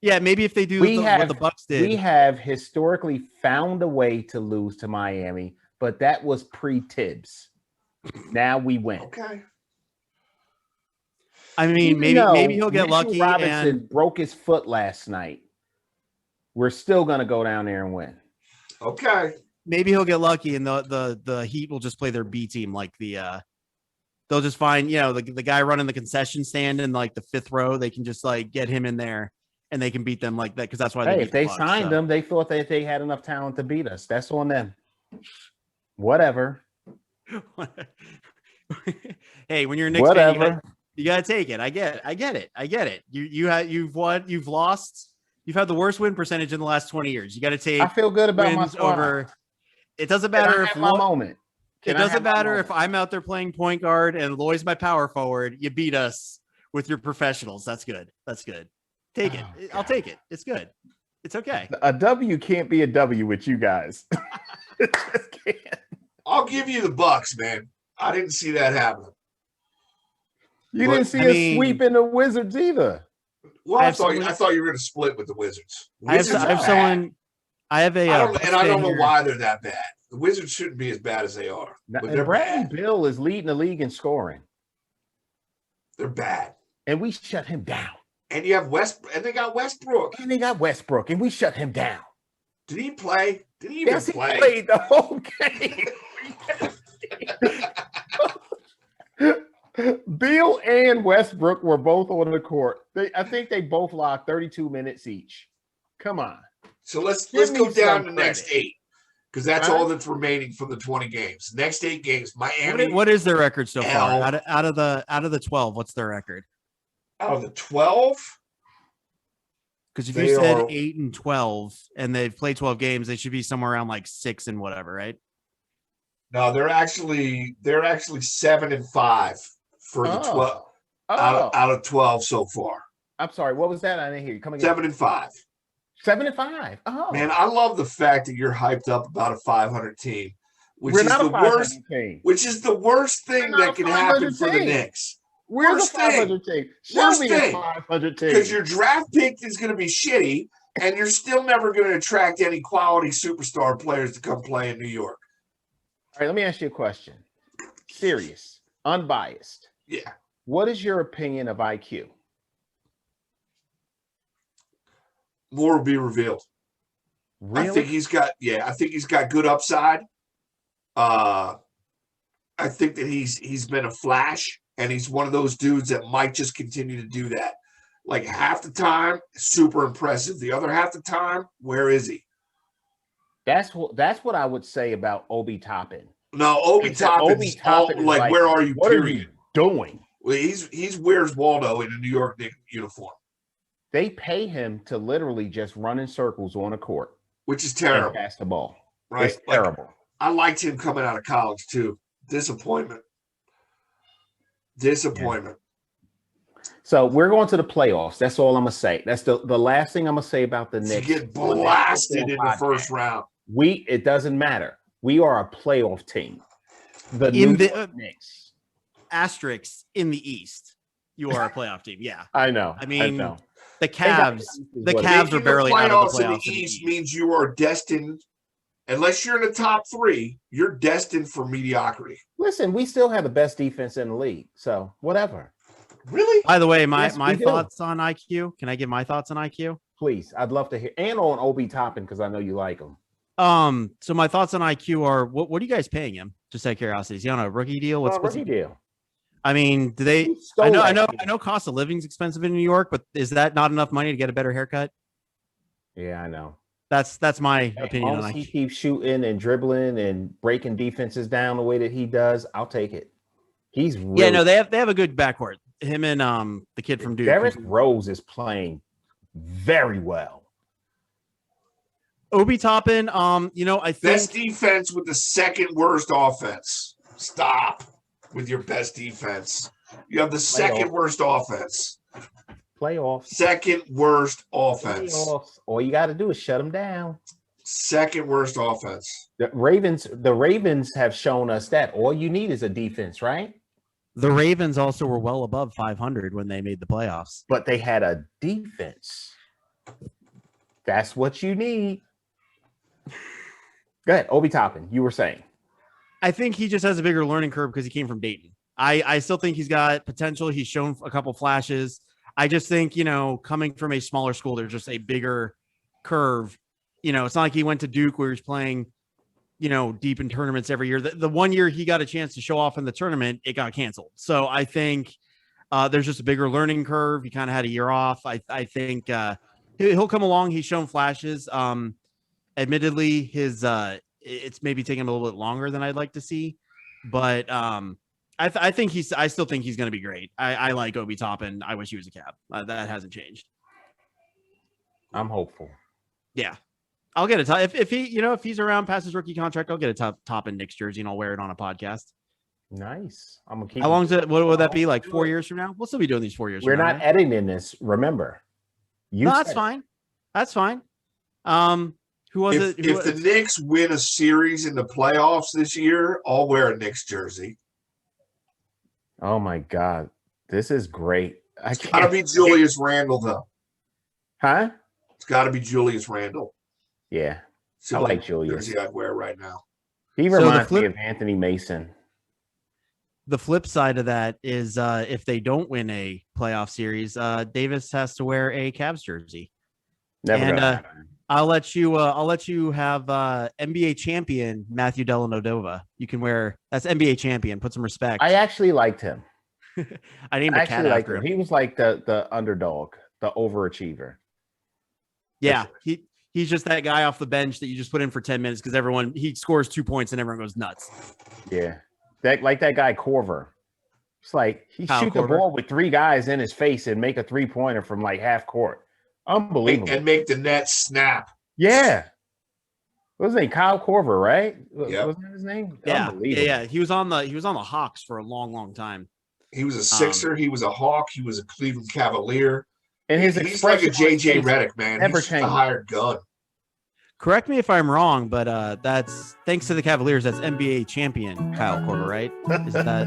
S4: Yeah, maybe if they do what the Bucks did.
S5: We have historically found a way to lose to Miami, but that was pre-Tibbs. Now we win.
S2: Okay.
S4: I mean, maybe he'll get
S5: Mitchell
S4: lucky.
S5: Robinson
S4: and
S5: broke his foot last night. We're still going to go down there and win.
S2: Okay.
S4: Maybe he'll get lucky, and the Heat will just play their B team, they'll just find the guy running the concession stand in the 5th row. They can just get him in there, and they can beat them like that because that's why.
S5: If they signed them, they thought that they had enough talent to beat us. That's on them. Whatever.
S4: Hey, when you're a Knicks fan, you gotta take it. I get it. You've won. You've lost. You've had the worst win percentage in the last 20 years. You got to take.
S5: I feel good about my
S4: over. It doesn't matter if
S5: my moment.
S4: It doesn't matter if I'm out there playing point guard and Loy's my power forward. You beat us with your professionals. That's good. Take it. I'll take it. It's good. It's okay.
S5: A W can't be a W with you guys. It just can't.
S2: I'll give you the Bucks, man. I didn't see that happening.
S5: You didn't see us sweeping the Wizards either.
S2: Well, I thought you were going to split with the Wizards.
S4: I don't
S2: know why they're that bad. The Wizards shouldn't be as bad as they are. But they're
S5: Bradley
S2: bad.
S5: Beal is leading the league in scoring.
S2: They're bad.
S5: And we shut him down.
S2: And you have they got Westbrook.
S5: And we shut him down.
S2: Did he play? Did he even play?
S5: He played the whole game. Beal and Westbrook were both on the court. I think they both logged 32 minutes each. Come on.
S2: So let's go down to the next 8 because that's all that's remaining from the 20 games. Next 8 games, Miami.
S4: What is their record so far? Out of the 12, what's their record?
S2: Out of the 12?
S4: Because if you said 8-12 and they've played 12 games, they should be somewhere around 6 and whatever, right?
S2: No, they're actually 7-5 for the 12 out of 12 so far.
S5: I'm sorry, what was that? I didn't hear you.
S2: 7-5.
S5: 7-5. Oh
S2: man, I love the fact that you're hyped up about a 500 team, which
S5: We're
S2: is
S5: not
S2: the
S5: a 500
S2: worst.
S5: Team.
S2: Which is the worst thing that can happen for the Knicks.
S5: We're the 500 team.
S2: Worst thing.
S5: 500 team.
S2: Because your draft pick is going to be shitty, and you're still never going to attract any quality superstar players to come play in New York.
S5: All right, let me ask you a question. Serious, unbiased.
S2: Yeah.
S5: What is your opinion of IQ?
S2: More will be revealed.
S5: Really?
S2: I think he's got good upside. I think that he's been a flash, and he's one of those dudes that might just continue to do that. Half the time, super impressive. The other half the time, where is he?
S5: That's what I would say about Obi Toppin.
S2: No, Obi Toppin, like, where are you?
S5: What
S2: period.
S5: Are you doing?
S2: Well, he's Where's Waldo in a New York Knicks uniform.
S5: They pay him to literally just run in circles on a court,
S2: which is terrible.
S5: Pass the ball,
S2: right?
S5: It's terrible.
S2: I liked him coming out of college too. Disappointment. Yeah.
S5: So we're going to the playoffs. That's all I'm gonna say. That's the last thing I'm gonna say about the Knicks.
S2: You get blasted in the first round.
S5: It doesn't matter. We are a playoff team. The Knicks.
S4: Asterisks in the East. You are a playoff team. Yeah.
S5: I know.
S4: I mean, the Cavs are barely out of the playoffs
S2: in the East means you are destined, unless you're in the top 3, you're destined for mediocrity.
S5: Listen, we still have the best defense in the league. So whatever.
S2: Really?
S4: By the way, my thoughts on IQ. Can I give my thoughts on IQ?
S5: Please. I'd love to hear. And on Obi Toppin, because I know you like him.
S4: So my thoughts on IQ are what are you guys paying him? Just out of curiosity. Is he on a rookie deal? What's
S5: rookie deal?
S4: I mean, do they? I know cost of living is expensive in New York, but is that not enough money to get a better haircut?
S5: Yeah, I know.
S4: That's my opinion on IQ.
S5: He keeps shooting and dribbling and breaking defenses down the way that he does. I'll take it. He's really
S4: they have a good backcourt. Him and the kid from Duke.
S5: Derrick Rose is playing very well.
S4: Obi Toppin, I think
S2: best defense with the second worst offense. Stop with your best defense. You have the second worst offense.
S5: Playoffs.
S2: Second worst offense.
S5: Playoffs. All you got to do is shut them down.
S2: Second worst offense.
S5: The Ravens have shown us that all you need is a defense, right?
S4: The Ravens also were well above 500 when they made the playoffs.
S5: But they had a defense. That's what you need. Go ahead, Obi Toppin. You were saying.
S4: I think he just has a bigger learning curve because he came from Dayton. I still think he's got potential. He's shown a couple flashes. I just think, coming from a smaller school, there's just a bigger curve. It's not like he went to Duke where he's playing, deep in tournaments every year. The 1 year he got a chance to show off in the tournament, it got canceled. So I think there's just a bigger learning curve. He kind of had a year off. I think he'll come along. He's shown flashes. Admittedly, it's maybe taking a little bit longer than I'd like to see, but I still think he's going to be great. I like Obi Toppin. I wish he was a Cap. That hasn't changed.
S5: I'm hopeful.
S4: Yeah, I'll get a top if he's around past his rookie contract. I'll get a Toppin Knicks jersey and I'll wear it on a podcast.
S5: Nice. I'm gonna keep.
S4: How long is it? What would that be? Like 4 years from now? We'll still be doing these 4 years.
S5: We're not editing this. Remember,
S4: that's fine. That's fine. Who was it?
S2: If the Knicks win a series in the playoffs this year, I'll wear a Knicks jersey.
S5: Oh my God, this is great!
S2: It's got to be Julius Randle, though.
S5: Huh?
S2: It's got to be Julius Randle.
S5: Yeah, I like Julius.
S2: Jersey I'd wear right now.
S5: He reminds me of Anthony Mason.
S4: The flip side of that is if they don't win a playoff series, Davis has to wear a Cavs jersey.
S5: Never gonna happen.
S4: I'll let you have NBA champion Matthew Dellavedova. You can wear that's NBA champion. Put some respect.
S5: I actually liked him.
S4: I named a cat after him.
S5: He was like the underdog, the overachiever.
S4: Yeah, he's just that guy off the bench that you just put in for 10 minutes because he scores 2 points and everyone goes nuts.
S5: Yeah, that guy Corver. It's like he shoot the ball with 3 guys in his face and make a 3-pointer from like half court. Unbelievable.
S2: And make the net snap.
S5: Yeah. What was his name? Kyle Korver, right?
S2: Yep.
S5: Wasn't that his name?
S4: Yeah. Yeah. He was on the Hawks for a long, long time.
S2: He was a Sixer. He was a Hawk. He was a Cleveland Cavalier.
S5: And
S2: he's like a JJ Redick, man. He's just a hired gun.
S4: Correct me if I'm wrong, but that's thanks to the Cavaliers. That's NBA champion Kyle Korver, right? Is that?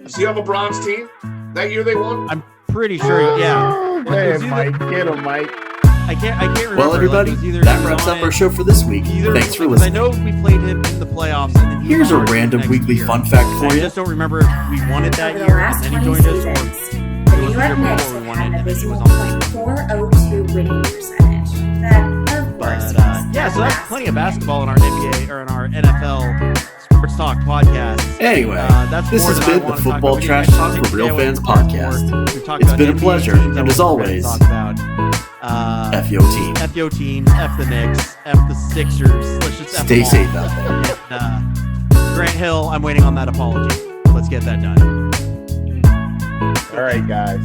S2: Is he on LeBron's team? That year they won?
S4: I'm pretty sure. Yeah.
S5: Hey, Mike, get him, Mike.
S4: I can't remember.
S1: Well, everybody, that wraps up our show for this week. Thanks for listening.
S4: I know we played him in the playoffs. And
S1: here's a random weekly fun fact for you.
S4: I just don't remember if we won it that year and then he joined us.
S6: The New York Knicks have had a abysmal .402 winning percentage. That, of course,
S4: so that's plenty of basketball in our NBA or in our NFL Sports Talk podcast.
S1: Anyway, this has been the Football Trash Talk for Real Fans podcast. It's been a pleasure, and as always, F your team.
S4: F your team. F the Knicks. F the Sixers. Let's just F
S1: Stay
S4: them all.
S1: safe out there.
S4: And, Grant Hill, I'm waiting on that apology. Let's get that done.
S5: All right, guys.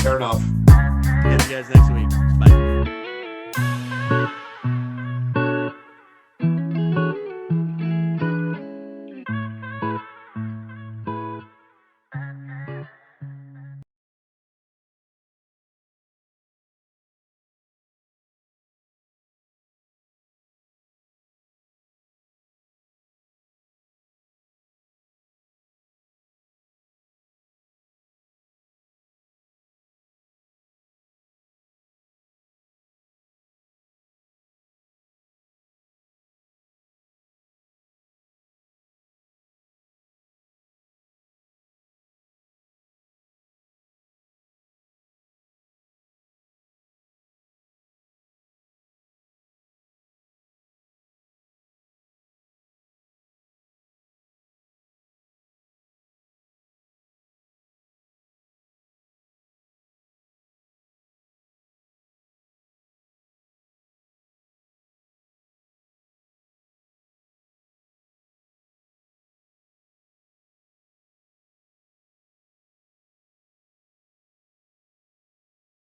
S2: Fair enough.
S4: See you guys next week. Bye.